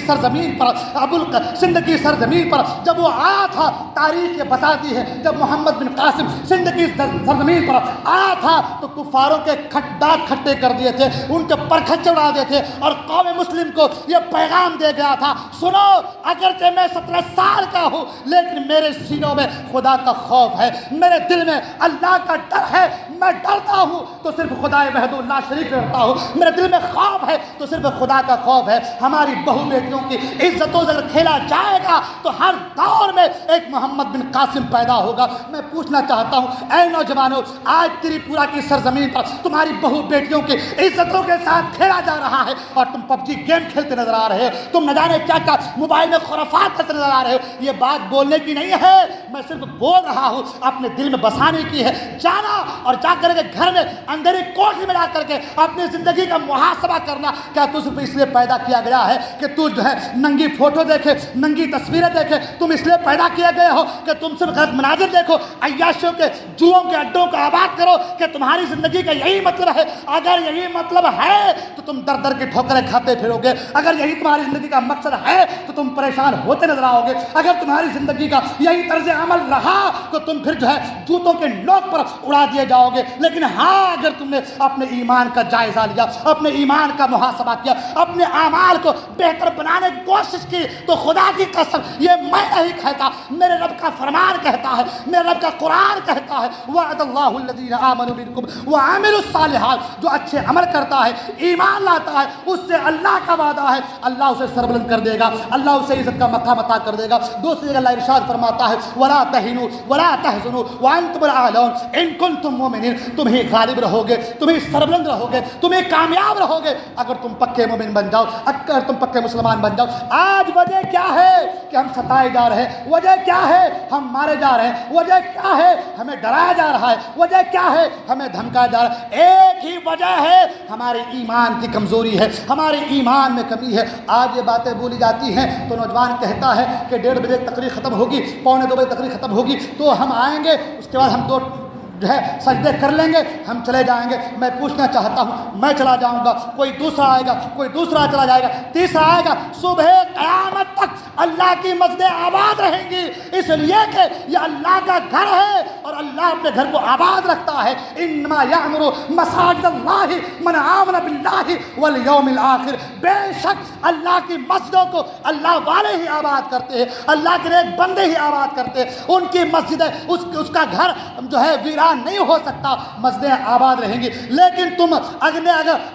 سرزمین پر جب وہ آیا تھا, تاریخ یہ بتاتی ہے جب محمد بن قاسم سندھ کی سرزمین پر آیا تھا تو کفاروں کے دانت کھٹے کر دیے تھے, ان کے پرکھچے اڑا دیے تھے, اور قوم مسلم کو یہ پیغام دے گیا تھا, سنو اگرچہ میں 17 سال کا ہوں لیکن میرے سینوں میں خدا کا خوف ہے, میرے دل میں اللہ کا ڈر ہے, میں ڈرتا ہوں تو صرف خدا وحدہ لا شریک ڈرتا ہوں, میرے دل میں خوف ہے تو صرف خدا کا خوف ہے. ہماری بہو بیٹیوں کی عزتوں سے اگر کھیلا جائے گا تو ہر دور میں ایک محمد بن قاسم پیدا ہوگا. میں پوچھنا چاہتا ہوں اے نوجوانوں, آج تریپورہ کی سرزمین پر تمہاری بہو بیٹیوں کی عزتوں کے ساتھ کھیلا جا رہا ہے اور تم PUBG گیم کھیلتے نظر آ رہے ہو, تم نہ جانے کیا کیا موبائل میں خرافات کرتے نظر آ رہے ہو. یہ بات بولنے کی نہیں ہے, میں صرف بول رہا ہوں, اپنے دل میں بسانے کی ہے. جانا اور جا کر کے گھر میں اندھیری کوٹری میں جا کر کے اپنی زندگی کا محاسبہ کرنا. کیا تو صرف اس لیے پیدا کیا گیا ہے کہ تو جو ہے ننگی فوٹو دیکھے, ننگی تصویریں دیکھے, تم اس لیے پیدا کیا گئے ہو کہ تم صرف غلط مناظر دیکھو, عیاشوں کے جوؤں کے اڈوں کو آباد کرو, کہ تمہاری زندگی کا یہی مطلب ہے؟ اگر یہی مطلب ہے تو تم در در کی ٹھوکریں کھاتے پھرو گے. اگر یہی تمہاری زندگی کا مقصد ہے تو تم پریشان ہوتے نظر آؤ گے. اگر تمہاری زندگی کا یہی طرز عمل رہا تو تم پھر جو ہے جوتوں کے نوک پر اڑا دیے جاؤ گے. لیکن ہاں, اگر تم نے اپنے ایمان کا جائزہ لیا, اپنے ایمان کا محاسبہ کیا, اپنے اعمال کو بہتر بنانے کی کوشش کی, تو خدا کی قسم یہ میں نہیں کہتا, میرے رب کا فرمان کہتا ہے, میرے رب کا قرآن کہتا ہے, وعد اللہ الذین آمنوا منکم وعملوا الصالحات, جو اچھے عمل کرتا ہے, ایمان لاتا ہے, اس سے اللہ کا وعدہ ہے اللہ اسے سربلند کر دے گا, اللہ اسے عزت کا مقام عطا کر دے گا. دوسری جگہ اللہ ارشاد فرماتا ہے ولا تہنوا ولا تحزنوا وانتم الاعلون ان کنتم مؤمنین, تم ہی غالب رہو گے, تم ہی سربلند رہو گے, تم ہی کامیاب رہو گے اگر تم پکے مومن مومن بن جاؤ، اگر تم پکے مسلمان بن جاؤ۔ آج وجہ کیا ہے کہ ہم ستائے جا رہے ہیں، وجہ کیا ہے ہم مارے جا رہے ہیں، وجہ کیا ہے ہمیں ڈرایا جا رہا ہے، وجہ کیا ہے ہمیں دھمکایا جا رہا ہے؟ ایک ہی وجہ ہے، ہمارے ایمان کی کمزوری ہے، ہمارے ایمان میں کمی ہے۔ آج یہ باتیں بولی جاتی ہیں تو نوجوان کہتا ہے کہ 1:30 بجے تقریر ختم ہوگی، 1:45 بجے تقریر ختم ہوگی تو ہم آئیں گے، اس کے بعد ہم 2 سجدے کر لیں گے، ہم چلے جائیں گے۔ میں پوچھنا چاہتا ہوں، میں چلا جاؤں گا، کوئی دوسرا آئے گا، کوئی دوسرا چلا جائے گا، تیسرا آئے گا، صبح قیامت تک اللہ کی مسجدیں آباد رہیں گی، اس لیے کہ یہ اللہ کا گھر ہے اور اللہ اپنے گھر کو آباد رکھتا ہے۔ انما یعمر مساجد اللہ من آمن باللہ والیوم الآخر، بے شک اللہ کی مسجدوں کو اللہ والے ہی آباد کرتے ہیں، اللہ کے نیک بندے ہی آباد کرتے ہیں۔ ان کی مسجدیں، اس کا گھر جو ہے ویران نہیں ہو سکتا، مسجدیں آباد رہیں گی۔ لیکن تم اگر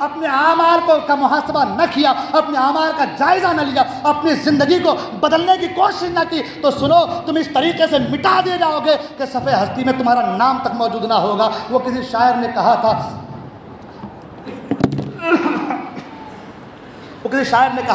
اپنے اعمال کا محاسبہ نہ کیا، اپنے اعمال کا جائزہ نہ لیا، اپنی زندگی کو بدلنے کی کوشش نہ کی تو سنو، تم اس طریقے سے مٹا دیے جاؤ گے کہ صفحہ ہستی میں تمہارا نام تک موجود نہ ہوگا۔ وہ کسی شاعر نے کہا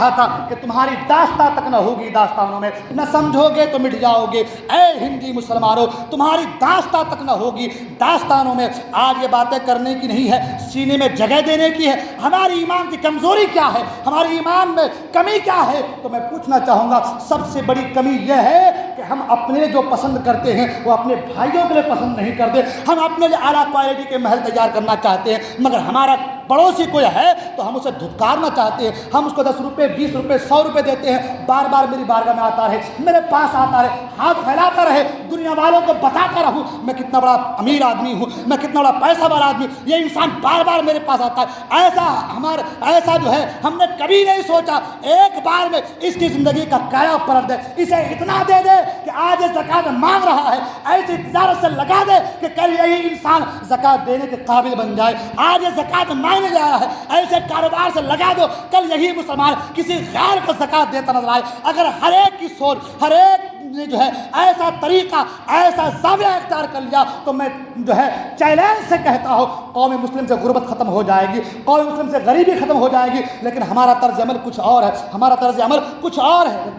تھا، کہ تمہاری داستان تک نہ ہوگی داستانوں میں، نہ سمجھو گے تو مٹ جاؤ گے۔ اے ہندی مسلمانوں، تمہاری داستان تک نہ ہوگی داستانوں میں۔ آج یہ باتیں کرنے کی نہیں ہے، سینے میں جگہ دینے کی ہے۔ ہماری ایمان کی کمزوری کیا ہے، ہماری ایمان میں کمی کیا ہے؟ تو میں پوچھنا چاہوں گا، سب سے بڑی کمی یہ ہے کہ ہم اپنے جو پسند کرتے ہیں وہ اپنے بھائیوں کے لیے پسند نہیں کرتے۔ ہم اپنے لیے اعلیٰ کوالٹی کے محل تیار کرنا چاہتے ہیں، مگر ہمارا پڑوسی کوئی ہے تو ہم اسے دھتکارنا چاہتے ہیں۔ ہم اس کو 10 روپے 20 روپے 100 روپے دیتے ہیں، بار بار میری بارگاہ میں آتا رہے، میرے پاس آتا رہے، ہاتھ پھیلاتا رہے، دنیا والوں کو بتاتا رہوں میں کتنا بڑا امیر آدمی ہوں، میں کتنا بڑا پیسہ والا آدمی ہوں، یہ انسان بار بار میرے پاس آتا ہے۔ ایسا جو ہے ہم نے کبھی نہیں سوچا ایک بار میں اس کی زندگی کا کایا پلٹ دے، اسے اتنا دے دے کہ آج یہ زکوٰۃ مانگ رہا ہے، ایسی تجارت سے لگا دے کہ کل یہی انسان زکوٰۃ دینے کے قابل بن جائے۔ آج یہ زکوٰۃ مانگنے گیا ہے، ایسے کاروبار سے لگا دو کل یہی مسلمان کسی غیر کو زکوٰۃ دیتا نظر آئے۔ اگر ہر ایک کی سوچ، ہر ایک نے جو ہے ایسا طریقہ، ایسا زاویہ اختیار کر لیا تو میں جو ہے چیلنج سے کہتا ہوں، قوم مسلم سے غربت ختم ہو جائے گی، قوم مسلم سے غریبی ختم ہو جائے گی۔ لیکن ہمارا طرز عمل کچھ اور ہے، ہمارا طرز عمل کچھ اور ہے،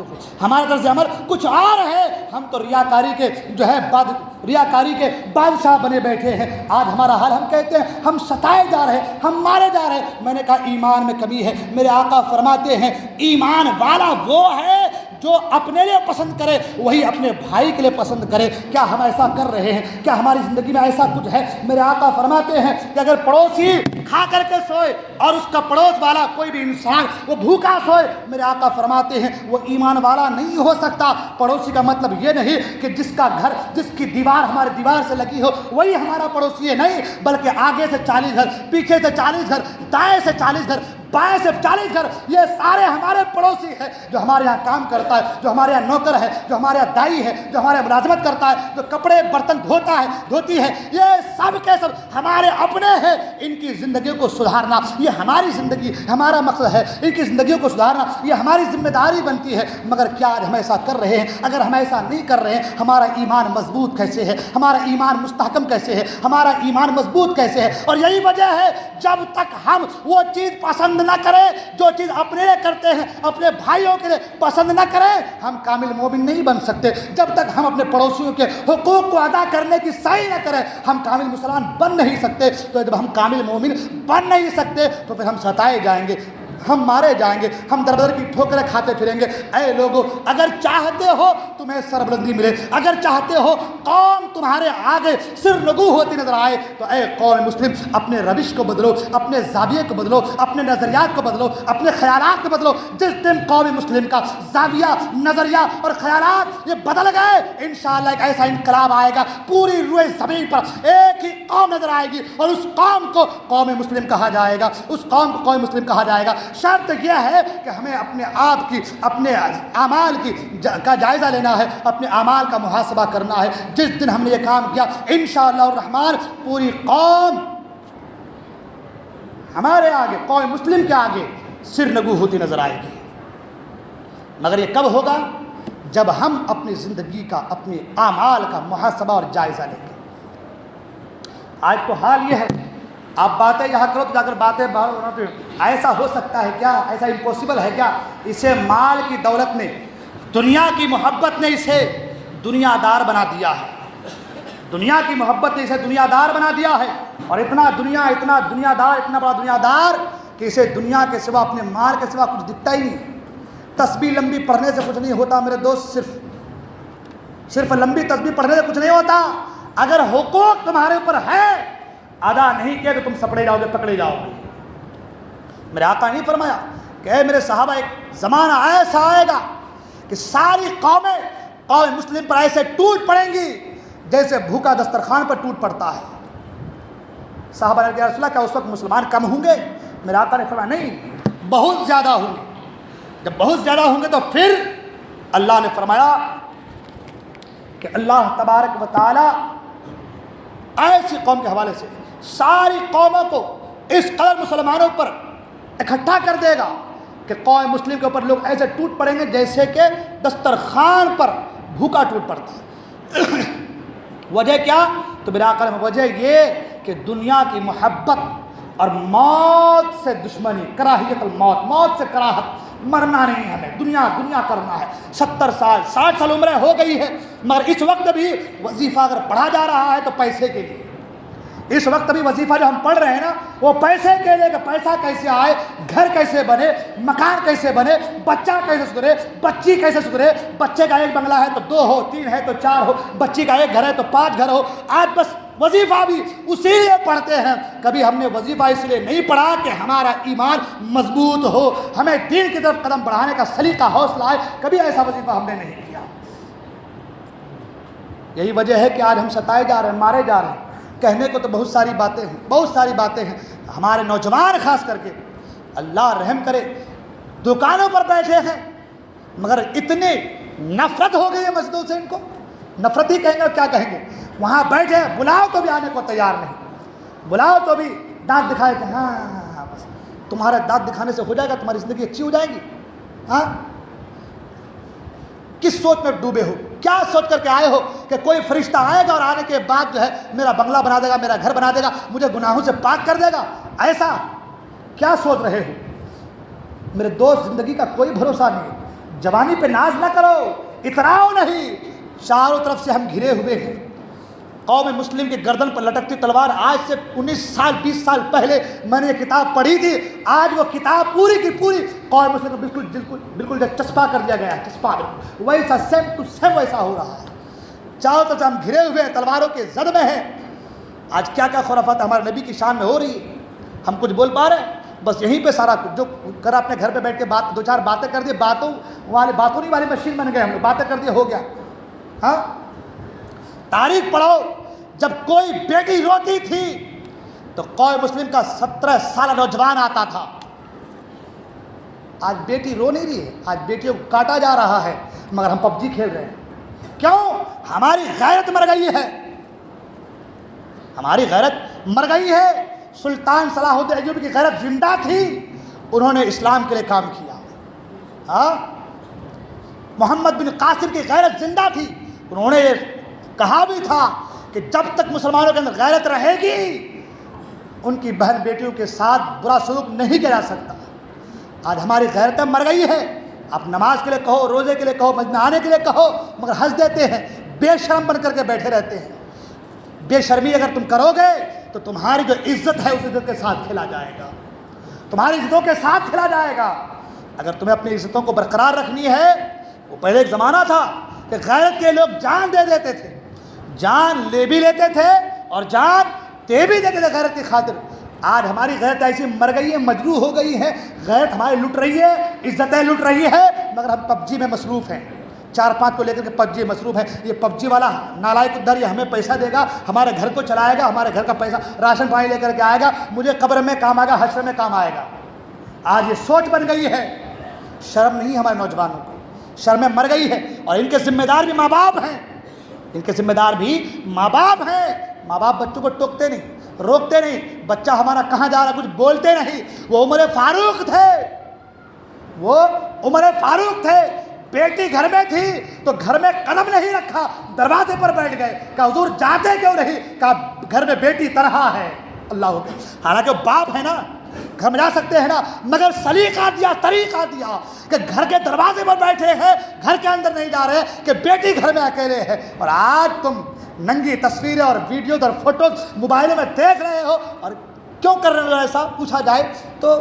ہمارا طرز عمل کچھ اور ہے۔ ہم تو ریاکاری کے بادشاہ بنے بیٹھے ہیں۔ آج ہمارا حال، ہم کہتے ہیں ہم ستائے جا رہے ہیں، ہم مارے جا رہے ہیں۔ میں نے کہا ایمان میں کمی ہے۔ میرے آقا فرماتے ہیں ایمان والا وہ ہے جو اپنے لیے پسند کرے وہی اپنے بھائی کے لیے پسند کرے۔ کیا ہم ایسا کر رہے ہیں؟ کیا ہماری زندگی میں ایسا کچھ ہے؟ میرے آقا فرماتے ہیں کہ اگر پڑوسی کھا کر کے سوئے اور اس کا پڑوس والا کوئی بھی انسان وہ بھوکا سوئے، میرے آقا فرماتے ہیں وہ ایمان والا نہیں ہو سکتا۔ پڑوسی کا مطلب یہ نہیں کہ جس کا گھر، جس کی دیوار ہمارے دیوار سے لگی ہو وہی ہمارا پڑوسی ہے، نہیں، بلکہ آگے سے 40 گھر، پیچھے سے 40 گھر، دائیں سے 40 گھر، بائیں سے 40 گھر، یہ سارے ہمارے پڑوسی ہیں۔ جو ہمارے یہاں کام کرتا ہے، جو ہمارے یہاں نوکر ہے، جو ہمارے یہاں دائی ہے، جو ہمارے ملازمت کرتا ہے، جو کپڑے برتن دھوتا ہے، دھوتی ہے، یہ سب کے سب ہمارے اپنے ہیں۔ ان کی زندگیوں کو سدھارنا یہ ہماری زندگی، ہمارا مقصد ہے۔ ان کی زندگیوں کو سدھارنا یہ ہماری ذمہ داری بنتی ہے۔ مگر کیا آج ہم ایسا کر رہے ہیں؟ اگر ہم ایسا نہیں کر رہے ہیں، ہمارا ایمان مضبوط کیسے ہے؟ ہمارا ایمان مستحکم کیسے ہے؟ ہمارا ایمان مضبوط کیسے ہے؟ اور یہی وجہ ہے جب تک ہم وہ چیز پسند نہ کریں جو چیز اپنے لیے کرتے ہیں، اپنے بھائیوں کے لیے پسند نہ کریں، ہم کامل مومن نہیں بن سکتے۔ جب تک ہم اپنے پڑوسیوں کے حقوق کو ادا کرنے کی سعی نہ کریں، ہم کامل مسلمان بن نہیں سکتے۔ تو جب ہم کامل مومن بن نہیں سکتے تو پھر ہم ستائے جائیں گے، ہم مارے جائیں گے، ہم در بدر کی ٹھوکریں کھاتے پھریں گے۔ اے لوگو، اگر چاہتے ہو تمہیں سربلندی ملے، اگر چاہتے ہو قوم تمہارے آگے سر نگو ہوتی نظر آئے، تو اے قوم مسلم اپنے روش کو بدلو، اپنے زاویے کو بدلو، اپنے نظریات کو بدلو، اپنے خیالات کو بدلو۔ جس دن قوم مسلم کا زاویہ، نظریہ اور خیالات یہ بدل گئے، انشاءاللہ ایک ایسا انقلاب آئے گا، پوری روئے زمین پر ایک ہی قوم نظر آئے گی اور اس قوم کو قوم مسلم کہا جائے گا، اس قوم کو قوم مسلم کہا جائے گا۔ شرط یہ ہے کہ ہمیں اپنے آپ کی، اپنے اعمال کا جائزہ لینا ہے، اپنے اعمال کا محاسبہ کرنا ہے۔ جس دن ہم نے یہ کام کیا، انشاءاللہ الرحمن پوری قوم ہمارے آگے، قوم مسلم کے آگے سر نگو ہوتی نظر آئے گی۔ مگر یہ کب ہوگا؟ جب ہم اپنی زندگی کا، اپنے اعمال کا محاسبہ اور جائزہ لیں گے۔ آج تو حال یہ ہے آپ باتیں یہاں کرو تو جا کر باتیں باہر ہونا، تو ایسا ہو سکتا ہے کیا؟ ایسا امپاسبل ہے کیا؟ اسے مال کی دولت نے، دنیا کی محبت نے اسے دنیا دار بنا دیا ہے، دنیا کی محبت نے اسے دنیا دار بنا دیا ہے، اور اتنا دنیا دار، اتنا بڑا دنیا دار کہ اسے دنیا کے سوا، اپنے مال کے سوا کچھ دکھتا ہی نہیں۔ تسبیح لمبی پڑھنے سے کچھ نہیں ہوتا میرے دوست، صرف لمبی تسبیح پڑھنے سے کچھ نہیں ہوتا۔ اگر حقوق تمہارے اوپر ہے، ادا نہیں کیا تو تم سپڑے جاؤ گے، پکڑے جاؤ گے۔ میرے آقا نہیں فرمایا کہ اے میرے صحابہ، ایک زمانہ ایسا آئے گا کہ ساری قومیں قوم مسلم پر ایسے ٹوٹ پڑیں گی جیسے بھوکا دسترخوان پر ٹوٹ پڑتا ہے۔ صحابہ نے کہا یا رسول اللہ، کیا اس وقت مسلمان کم ہوں گے؟ میرے آقا نے فرمایا نہیں، بہت زیادہ ہوں گے۔ جب بہت زیادہ ہوں گے تو پھر اللہ نے فرمایا کہ اللہ تبارک و تعالی ایسی قوم کے حوالے سے ساری قوموں کو اس قدر مسلمانوں پر اکٹھا کر دے گا کہ قوم مسلم کے اوپر لوگ ایسے ٹوٹ پڑیں گے جیسے کہ دسترخوان پر بھوکا ٹوٹ پڑتا ہے۔ وجہ کیا؟ تو میرے آقا نے وجہ یہ کہ دنیا کی محبت اور موت سے دشمنی، کراہیت الموت، موت سے کراہت، مرنا نہیں ہمیں، دنیا کرنا ہے۔ 70 سال 60 سال عمریں ہو گئی ہے، مگر اس وقت بھی وظیفہ اگر پڑھا جا رہا ہے تو پیسے کے لیے، اس وقت بھی وظیفہ جو ہم پڑھ رہے ہیں نا، وہ پیسے کے لیے کہ پیسہ کیسے آئے، گھر کیسے بنے، مکان کیسے بنے، بچہ کیسے سدھرے، بچی کیسے سدھرے۔ بچے کا ایک بنگلہ ہے تو 2 ہو، 3 ہے تو 4 ہو، بچی کا ایک گھر ہے تو 5 گھر ہو۔ آج بس وظیفہ بھی اسی لیے پڑھتے ہیں۔ کبھی ہم نے وظیفہ اس لیے نہیں پڑھا کہ ہمارا ایمان مضبوط ہو، ہمیں دین کی طرف قدم بڑھانے کا سلیقہ، حوصلہ ہے، کبھی ایسا وظیفہ ہم نے نہیں کیا۔ یہی وجہ ہے کہ آج ہم ستائے جا رہے ہیں، مارے جا رہے ہیں۔ کہنے کو تو بہت ساری باتیں ہیں، ہمارے نوجوان خاص کر کے اللہ رحم کرے دکانوں پر بیٹھے ہیں، مگر اتنی نفرت ہو گئی ہے مسجدوں سے، ان کو نفرت ہی کہیں گے، کیا کہیں گے؟ وہاں بیٹھے بلاؤ تو بھی آنے کو تیار نہیں، بلاؤ تو بھی دانت دکھائے کہ ہاں بس تمہارا دانت دکھانے سے ہو جائے گا، تمہاری زندگی اچھی ہو جائے گی۔ ہاں، کس سوچ میں ڈوبے ہو؟ کیا سوچ کر کے آئے ہو کہ کوئی فرشتہ آئے گا اور آنے کے بعد جو ہے میرا بنگلہ بنا دے گا، میرا گھر بنا دے گا، مجھے گناہوں سے پاک کر دے گا؟ ایسا کیا سوچ رہے ہو؟ میرے دوست، زندگی کا کوئی بھروسہ نہیں۔ جوانی پہ ناز نہ کرو، اتراؤ نہیں۔ چاروں طرف سے ہم گھرے ہوئے ہیں۔ قوم مسلم کی گردن پر لٹکتی تلوار، آج سے 19 سال 20 سال پہلے میں نے یہ کتاب پڑھی تھی، آج وہ کتاب پوری کی پوری قوم مسلم کو بالکل چسپا کر دیا گیا ہے، چسپا ویسا سیم ٹو سیم ویسا ہو رہا ہے۔ چاروں طرف سے ہم گھرے ہوئے ہیں، تلواروں کے زد میں ہیں۔ آج کیا کیا خرافات ہمارے نبی کی شان میں ہو رہی ہے، ہم کچھ بول پا رہے ہیں؟ بس یہیں پہ سارا کچھ جو کر اپنے گھر پہ بیٹھ کے بات 2-4 باتیں کر دی، باتوں والی مشین بن گئے ہم لوگ، باتیں کر دی، ہو گیا۔ ہاں، تاریخ پڑھو، جب کوئی بیٹی روتی تھی تو قوم مسلم کا 17 سالہ نوجوان آتا تھا۔ آج بیٹی رو نہیں رہی ہے، آج بیٹیوں کو کاٹا جا رہا ہے، مگر ہم PUBG کھیل رہے ہیں۔ کیوں؟ ہماری غیرت مر گئی ہے، ہماری غیرت مر گئی ہے۔ سلطان صلاح الدین ایوبی کی غیرت زندہ تھی، انہوں نے اسلام کے لیے کام کیا۔ ہاں، محمد بن قاسم کی غیرت زندہ تھی، انہوں نے کہا بھی تھا کہ جب تک مسلمانوں کے اندر غیرت رہے گی، ان کی بہن بیٹیوں کے ساتھ برا سلوک نہیں کیا جا سکتا۔ آج ہماری غیرتیں مر گئی ہے۔ آپ نماز کے لیے کہو، روزے کے لیے کہو، مسجد میں آنے کے لیے کہو، مگر ہنس دیتے ہیں، بے شرم بن کر کے بیٹھے رہتے ہیں۔ بے شرمی اگر تم کرو گے تو تمہاری جو عزت ہے اس عزت کے ساتھ کھیلا جائے گا، تمہاری عزتوں کے ساتھ کھیلا جائے گا۔ اگر تمہیں اپنی عزتوں کو برقرار رکھنی ہے، وہ پہلے ایک زمانہ تھا کہ غیرت کے لوگ جان دے دیتے تھے، جان لے بھی لیتے تھے اور جان دے بھی دیتے تھے غیرت کی خاطر۔ آج ہماری غیرت ایسی مر گئی ہے، مجروح ہو گئی ہے، غیرت ہماری لٹ رہی ہے، عزتیں لٹ رہی ہے، مگر ہم PUBG میں مصروف ہیں۔ 4-5 کو لے کر کے PUBG مصروف ہے۔ یہ PUBG والا نالائق در یہ ہمیں پیسہ دے گا، ہمارے گھر کو چلائے گا، ہمارے گھر کا پیسہ راشن پانی لے کر کے آئے گا، مجھے قبر میں کام آئے گا، حشر میں کام آئے گا۔ آج یہ سوچ بن گئی ہے۔ شرم نہیں ہمارے نوجوانوں کو، شرمیں مر گئی ہے، اور ان کے ذمہ دار بھی ماں باپ ہیں، ان کے ذمہ دار بھی ماں باپ ہیں۔ ماں باپ بچوں کو ٹوکتے نہیں، روکتے نہیں، بچہ ہمارا کہاں جا رہا کچھ بولتے نہیں۔ وہ عمر فاروق تھے، وہ عمر فاروق تھے، بیٹی گھر میں تھی تو گھر میں قدم نہیں رکھا، دروازے پر بیٹھ گئے، کہا حضور جاتے کیوں نہیں؟ کہا گھر میں بیٹی تنہا ہے، اللہ اکبر. حالانکہ باپ ہے نا, گھبرا سکتے ہیں نا, مگر سلیقہ دیا, طریقہ دیا کہ گھر کے دروازے پر بیٹھے ہیں, گھر کے اندر نہیں جا رہے, کہ بیٹی گھر میں اکیلے ہے, اور آج تم ننگی تصویریں اور ویڈیوز اور فوٹوز موبائلوں میں دیکھ رہے ہو. اور کیوں کر رہے ہو ایسا پوچھا جائے تو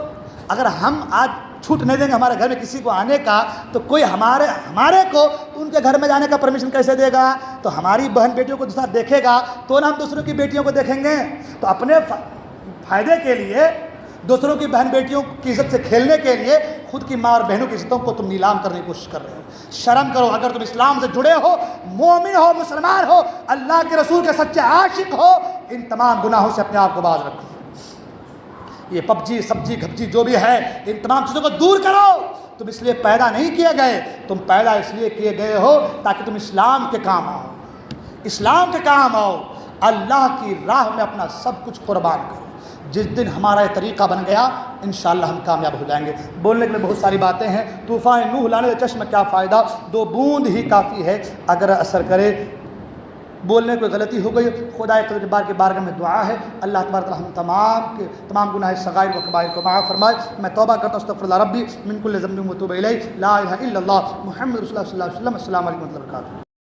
اگر ہم آج چھوٹ نہیں دیں گے ہمارے گھر میں کسی کو آنے کا, تو کوئی ہمارے کو ان کے گھر میں جانے کا پرمیشن کیسے دے گا؟ تو ہماری بہن بیٹیوں کو دوسرا دیکھے گا تو نہ ہم دوسروں کی بیٹیوں کو دیکھیں گے. تو اپنے فائدے کے لیے, دوسروں کی بہن بیٹیوں کی عزت سے کھیلنے کے لیے خود کی ماں اور بہنوں کی عزتوں کو تم نیلام کرنے کی کوشش کر رہے ہو. شرم کرو. اگر تم اسلام سے جڑے ہو, مومن ہو, مسلمان ہو, اللہ کے رسول کے سچے عاشق ہو, ان تمام گناہوں سے اپنے آپ کو باز رکھو. یہ پب جی, سبزی, گھبجی جو بھی ہے, ان تمام چیزوں کو دور کرو. تم اس لیے پیدا نہیں کیے گئے, تم پیدا اس لیے کیے گئے ہو تاکہ تم اسلام کے کام آؤ, اسلام کے کام آؤ, اللہ کی راہ میں اپنا سب کچھ قربان کرو. جس دن ہمارا یہ طریقہ بن گیا انشاءاللہ ہم کامیاب ہو جائیں گے. بولنے کے لیے بہت ساری باتیں ہیں. طوفان نوح لانے سے چشم کیا فائدہ, 2 بوند ہی کافی ہے اگر اثر کرے. بولنے کوئی غلطی ہو گئی, خدا جبار کے بارگاہ میں دعا ہے, اللہ تبارک و تعالی ہم تمام گناہ صغائر و کبائر کو معاف فرمائے. میں توبہ کرتا ہوں, استغفر اللہ ربی من کل ذنب و توب الیہ, لا الہ الا اللہ محمد رسول اللہ صلی اللہ علیہ وسلم. السلام علیکم و رحمۃ اللہ وبرکاتہ.